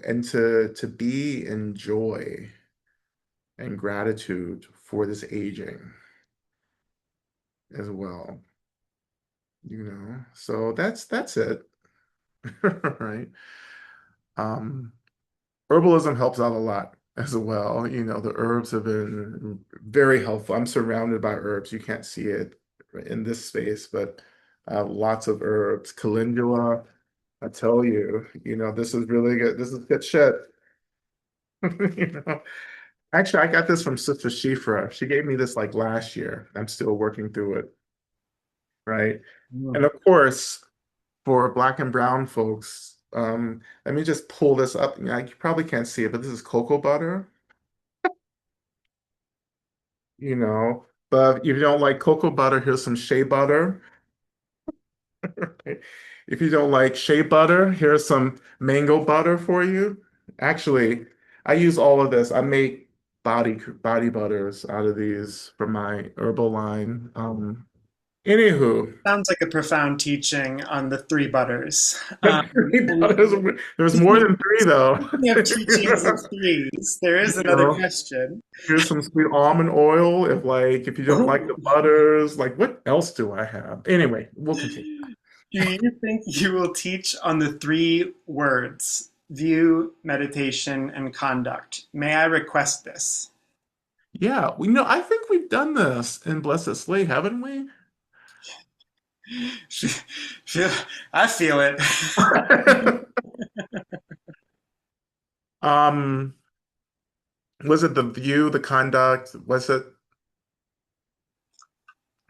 be in joy and gratitude for this aging as well, So that's it, right? Um, Herbalism helps out a lot as well. The herbs have been very helpful. I'm surrounded by herbs. You can't see it in this space, but lots of herbs. Calendula, I tell you, this is really good. This is good shit. You know, Actually, I got this from Sister Shifra. She gave me this like last year. I'm still working through it, right? And Mm. of course, for Black and brown folks, let me just pull this up. You probably can't see it, but this is cocoa butter. you know. But if you don't like cocoa butter, here's some shea butter. If you don't like shea butter, here's some mango butter for you. Actually, I use all of this. I make body butters out of these from my herbal line. Anywho, Sounds like a profound teaching on the three butters. three And butters. There's more speaking than three though. of teachings of threes, there is You another know, question. here's some sweet almond oil. If you don't like the Oh. butters, like what else do I have? Anyway, we'll continue. Do you think you will teach on the three words view, meditation, and conduct? May I request this? Yeah, we know. I think we've done this in Blessed Slay, haven't we? Feel, I feel it. Um, was it the view, the conduct? Was it?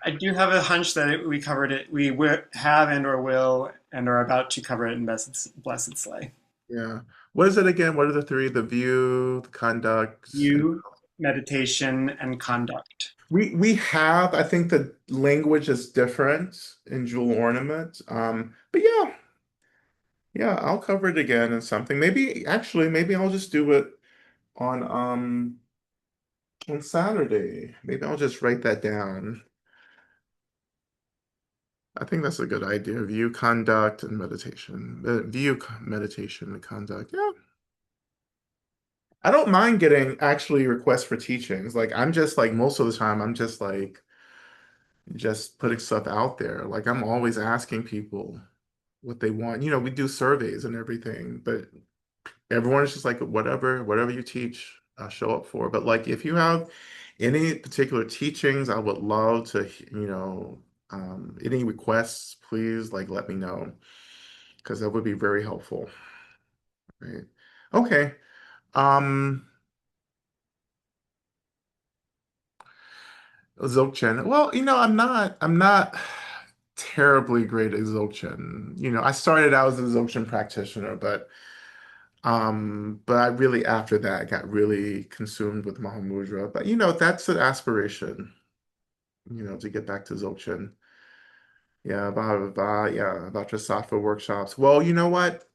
I do have a hunch that we covered it. We have and or will and are about to cover it in Blessed Slay. Yeah. What is it again? What are the three? The view, the conduct, and View, meditation, and conduct. we have. I think the language is different in jewel ornament. But yeah, yeah, I'll cover it again in something. Maybe actually, maybe I'll just do it on on Saturday. Maybe I'll just write that down. I think that's a good idea. View, conduct, and meditation. Meditation, and conduct. Yeah. I don't mind getting actually requests for teachings. Like I'm just like most of the time, I'm just like just putting stuff out there. Like I'm always asking people what they want. You know, we do surveys and everything, but everyone is just like whatever you teach, I'll show up for. But like if you have any particular teachings, I would love to, any requests, please like let me know because that would be very helpful. Right. Okay. Um, Dzogchen. Well, I'm not terribly great at Dzogchen. You know, I started out as a Dzogchen practitioner, but I really after that got really consumed with Mahamudra. But that's an aspiration, to get back to Dzogchen. Yeah, yeah, Vajrasattva workshops. Well, you know what?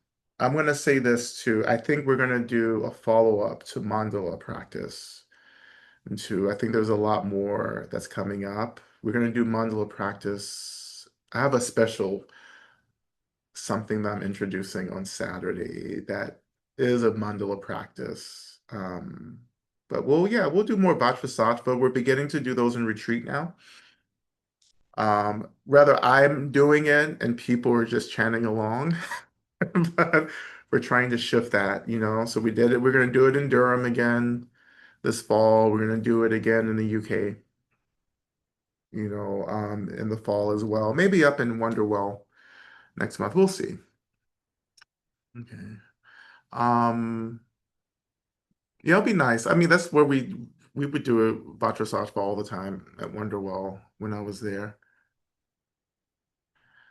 I'm gonna say this too. I think we're gonna do a follow-up to mandala practice. And two, I think there's a lot more that's coming up. We're going to do mandala practice. I have a special something that I'm introducing on Saturday that is a mandala practice. But we'll do more Vajrasattva. We're beginning to do those in retreat now. Rather, I'm doing it and people are just chanting along. But we're trying to shift that, So we did it. We're going to do it in Durham again this fall. We're going to do it again in the UK. In the fall as well. Maybe up in Wonderwell next month. We'll see. Okay. Um, yeah, it'll be nice. I mean, that's where we would do a Vajrasattva all the time at Wonderwell when I was there.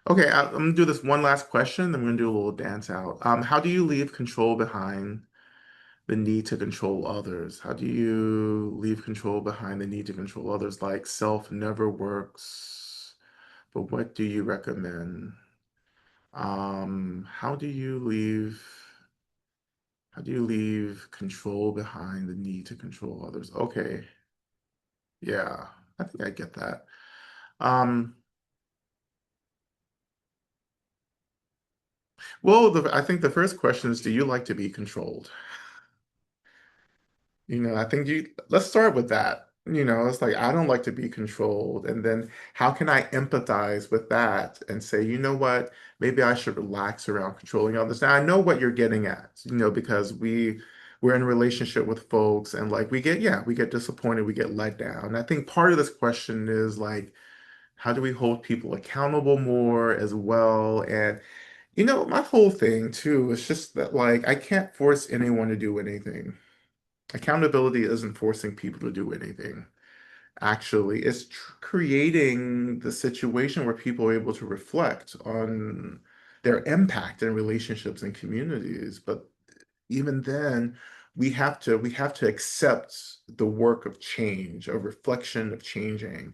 Okay, I'm gonna do this one last question, then we're gonna do a little dance out. How do you leave control behind the need to control others? How do you leave control behind the need to control others? Like self never works, but what do you recommend? How do you leave control behind the need to control others? Okay. Yeah, I think I get that. Um, well, I think the first question is, do you like to be controlled? I think let's start with that. It's like I don't like to be controlled. And then how can I empathize with that and say, you know what, maybe I should relax around controlling others. Now I know what you're getting at, because we're in a relationship with folks and like we get disappointed, we get let down. I think part of this question is like, how do we hold people accountable more as well? And my whole thing too is just that like I can't force anyone to do anything. Accountability isn't forcing people to do anything. Actually, it's creating the situation where people are able to reflect on their impact in relationships and communities. But even then, we have to accept the work of change, a reflection of changing,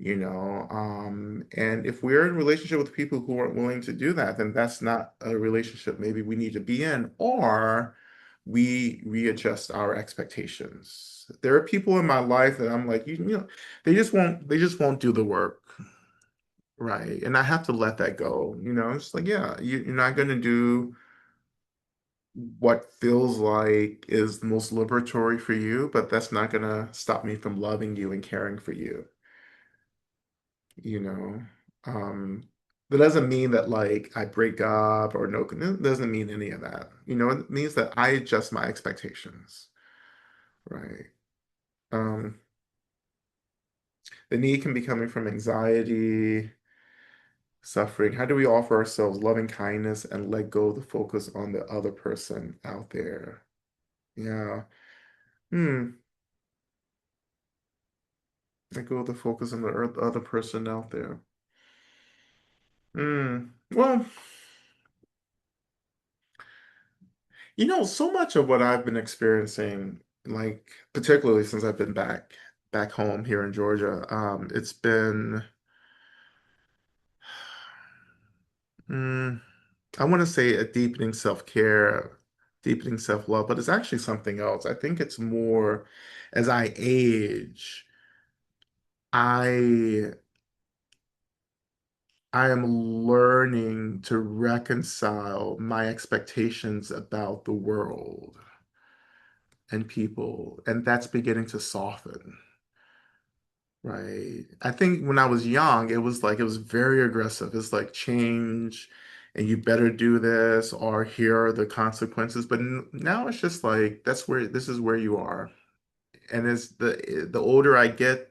and if we're in a relationship with people who aren't willing to do that, then that's not a relationship maybe we need to be in, or we readjust our expectations. There are people in my life that I'm like, they just won't do the work, right? And I have to let that go. It's like, yeah, you're not going to do what feels like is the most liberatory for you, but that's not going to stop me from loving you and caring for you. you know. Um, that doesn't mean that like I break up or no, it doesn't mean any of that. It means that I adjust my expectations, right? Um, the need can be coming from anxiety, suffering. How do we offer ourselves loving kindness and let go of the focus on the other person out there? Yeah. Hmm. Let go of the focus on the other person out there. Hmm. Well, so much of what I've been experiencing, like particularly since I've been back home here in Georgia, it's been, mm, I want to say a deepening self-care, deepening self-love, but it's actually something else. I think it's more as I age, I I am learning to reconcile my expectations about the world and people, and that's beginning to soften. Right. I think when I was young, it was very aggressive. It's like change and you better do this or here are the consequences. But now it's just like this is where you are. And as the older I get,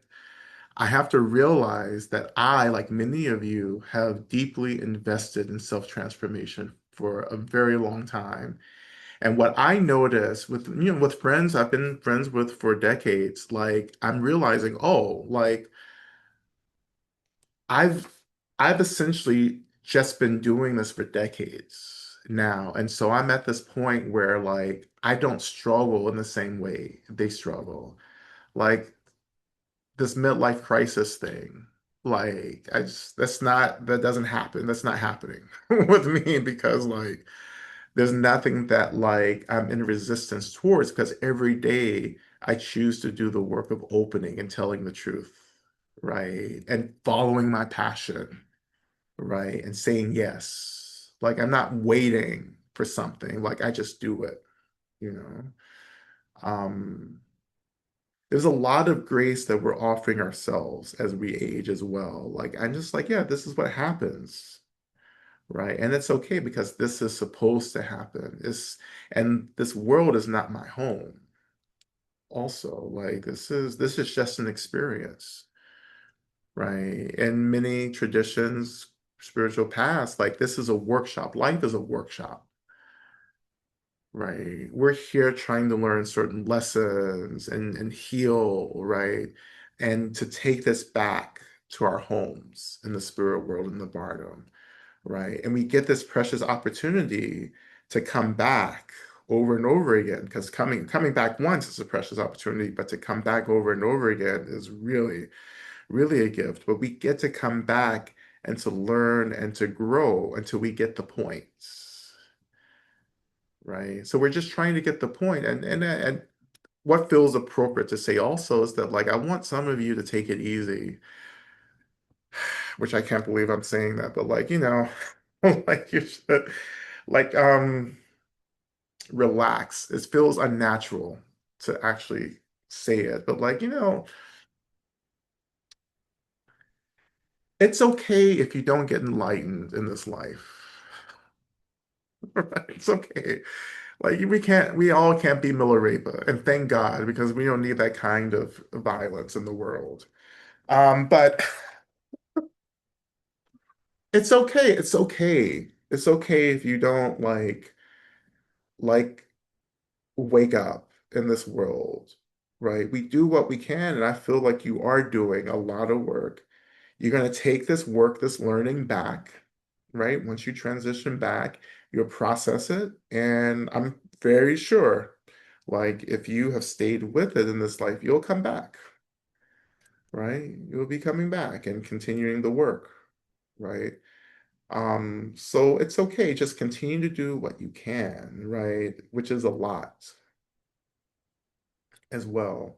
I have to realize that I, like many of you, have deeply invested in self-transformation for a very long time. And what I notice with friends I've been friends with for decades, like I'm realizing, oh, like I've I've essentially just been doing this for decades now. And so I'm at this point where like I don't struggle in the same way they struggle. Like this midlife crisis thing. Like that doesn't happen. That's not happening with me because like there's nothing that like I'm in resistance towards because every day I choose to do the work of opening and telling the truth, right? And following my passion, right? And saying yes. Like I'm not waiting for something, like I just do it, you know? Um, there's a lot of grace that we're offering ourselves as we age as well. Like I'm just like, yeah, this is what happens. Right. And it's okay because this is supposed to happen. And this world is not my home. Also, like this is just an experience, right? And many traditions, spiritual paths, like this is a workshop. Life is a workshop, right? We're here trying to learn certain lessons and heal, right? And to take this back to our homes in the spirit world in the Bardo. Right? And we get this precious opportunity to come back over and over again because coming back once is a precious opportunity, but to come back over and over again is really, really a gift. But we get to come back and to learn and to grow until we get the points, right? So we're just trying to get the point. And what feels appropriate to say also is that like I want some of you to take it easy, which I can't believe I'm saying that, but like, like you should like relax. It feels unnatural to actually say it, but like, it's okay if you don't get enlightened in this life. Right? It's okay. Like we all can't be Milarepa, and thank God because we don't need that kind of violence in the world. But it's okay. It's okay. It's okay if you don't like wake up in this world, right? We do what we can, and I feel like you are doing a lot of work. You're going to take this work, this learning back, right? Once you transition back, you'll process it, and I'm very sure Like if you have stayed with it in this life, you'll come back, right? You'll be coming back and continuing the work, right? So it's okay, just continue to do what you can, right? Which is a lot as well.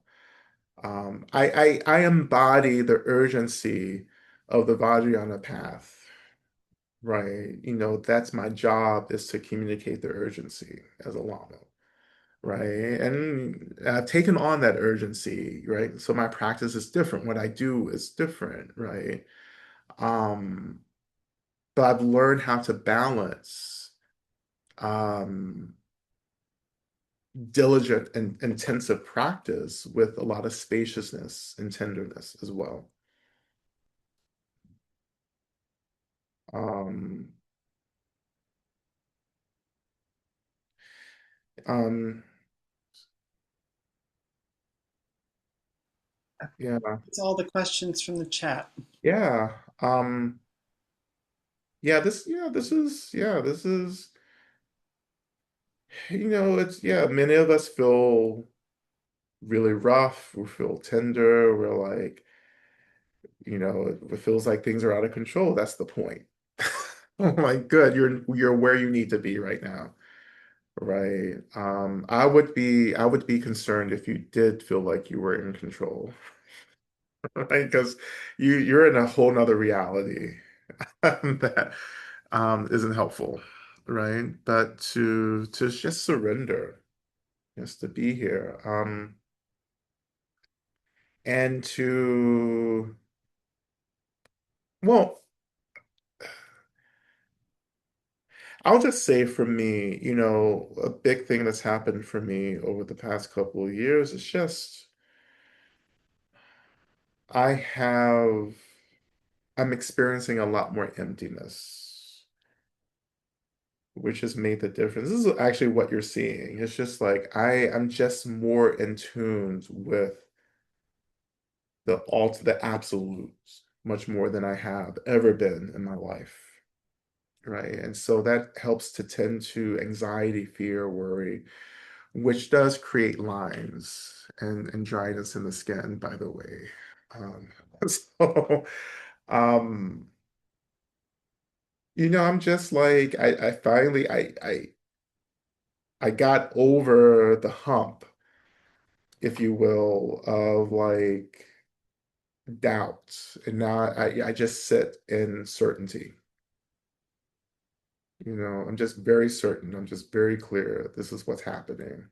I embody the urgency of the Vajrayana path, right? You know, that's my job is to communicate the urgency as a Lama, right? And I've taken on that urgency, right? So my practice is different. What I do is different, right? Um, but I've learned how to balance um, diligent and intensive practice with a lot of spaciousness and tenderness as well. Um, um, yeah, It's all the questions from the chat. yeah, this is, it's, yeah, many of us feel really rough, we feel tender, we're like, it feels like things are out of control. That's the point. Oh my good, you're where you need to be right now. Right. I would be concerned if you did feel like you were in control, right? Because you're in a whole nother reality that isn't helpful, right? But to just surrender, just to be here, and to well, I'll just say for me, a big thing that's happened for me over the past couple of years is just I have. I'm experiencing a lot more emptiness, which has made the difference. This is actually what you're seeing. It's just like I'm just more in tune with the absolutes, much more than I have ever been in my life. Right. And so that helps to tend to anxiety, fear, worry, which does create lines and dryness in the skin, by the way. Um, so um I'm just like I finally I got over the hump, if you will, of like doubt, and now I just sit in certainty. I'm just very certain. I'm just very clear. This is what's happening,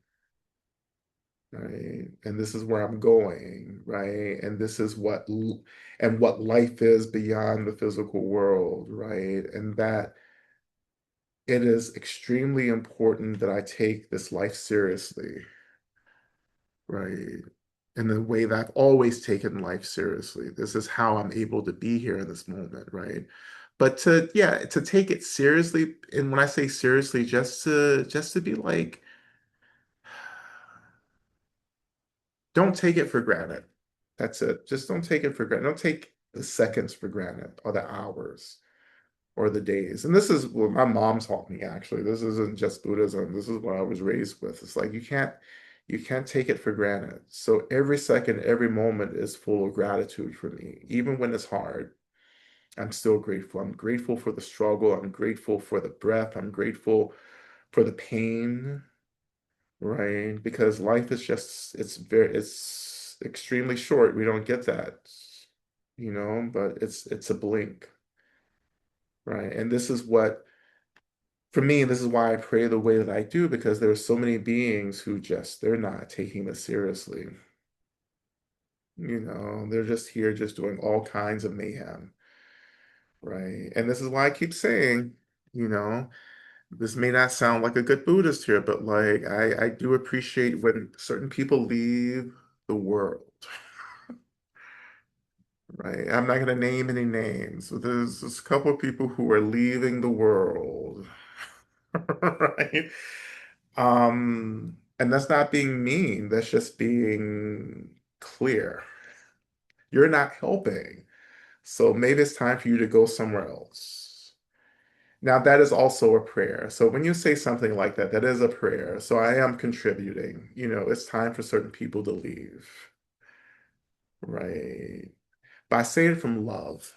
right? And this is where I'm going, right? And this is what life is beyond the physical world, right? And that it is extremely important that I take this life seriously, right? In the way that I've always taken life seriously. This is how I'm able to be here in this moment, right? But to take it seriously, and when I say seriously, just to be like, don't take it for granted. That's it. Just don't take it for granted. Don't take the seconds for granted or the hours or the days. And this is what my mom taught me, actually. This isn't just Buddhism. This is what I was raised with. It's like you can't take it for granted. So every second, every moment is full of gratitude for me. Even when it's hard, I'm still grateful. I'm grateful for the struggle. I'm grateful for the breath. I'm grateful for the pain, right? Because life is just, it's extremely short. We don't get that, but it's a blink, right? And this is what for me, this is why I pray the way that I do, because there are so many beings who they're not taking this seriously. They're just here just doing all kinds of mayhem, right? And this is why I keep saying, you know, this may not sound like a good Buddhist here, but like I do appreciate when certain people leave the world, right? I'm not going to name any names, but there's a couple of people who are leaving the world, right? And that's not being mean, that's just being clear. You're not helping. So maybe it's time for you to go somewhere else. Now that is also a prayer. So when you say something like that, that is a prayer. So I am contributing. It's time for certain people to leave, right? But I say it from love.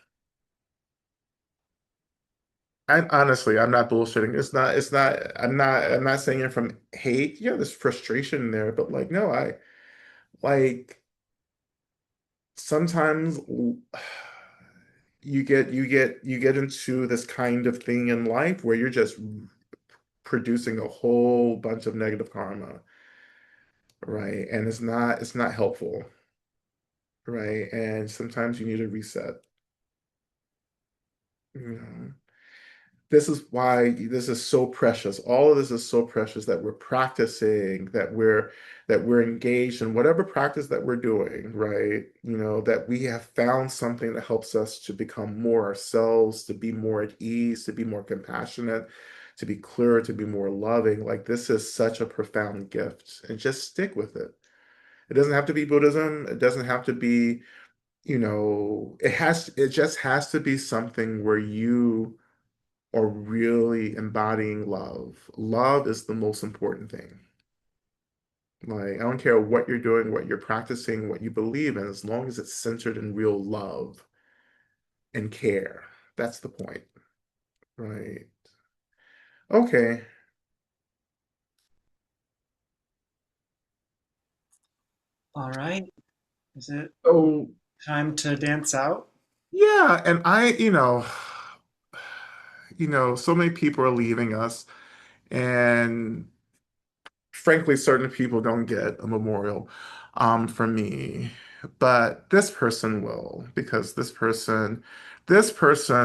And honestly, I'm not bullshitting. I'm not saying it from hate. Yeah, there's frustration there, but like, no, like sometimes you get into this kind of thing in life where you're just producing a whole bunch of negative karma, right? And it's not helpful, right? And sometimes you need a reset. You know. This is why this is so precious. All of this is so precious that we're practicing, that we're engaged in whatever practice that we're doing, right? That we have found something that helps us to become more ourselves, to be more at ease, to be more compassionate, to be clearer, to be more loving. Like this is such a profound gift. And just stick with it. It doesn't have to be Buddhism. It doesn't have to be, it just has to be something where you or really embodying love. Love is the most important thing. Like, I don't care what you're doing, what you're practicing, what you believe in, as long as it's centered in real love and care. That's the point, right? Okay. All right. Is it So, time to dance out? yeah, and so many people are leaving us, and frankly, certain people don't get a memorial from me, but this person will, because this person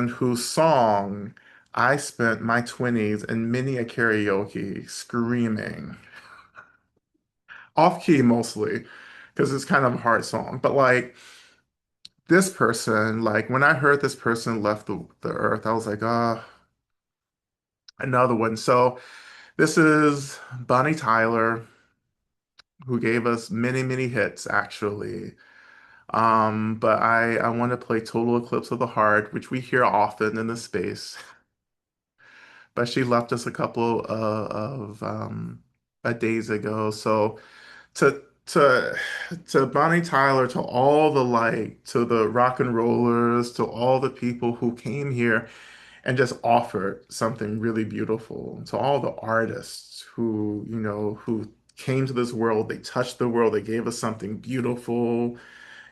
whose song I spent my 20s in many a karaoke screaming, off key mostly, because it's kind of a hard song. But like this person, like when I heard this person left the earth, I was like, another one. So this is Bonnie Tyler, who gave us many, many hits, actually. But I want to play Total Eclipse of the Heart, which we hear often in the space. But she left us a couple of days ago. So to to to Bonnie Tyler, to all the like, to the rock and rollers, to all the people who came here and just offered something really beautiful, to all the artists who came to this world, they touched the world, they gave us something beautiful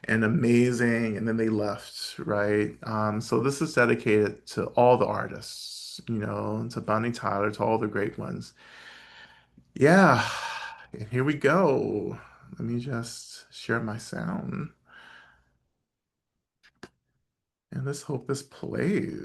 and amazing, and then they left, right? So this is dedicated to all the artists, to Bonnie Tyler, to all the great ones. Yeah, and here we go. Let me just share my sound, and let's hope this plays.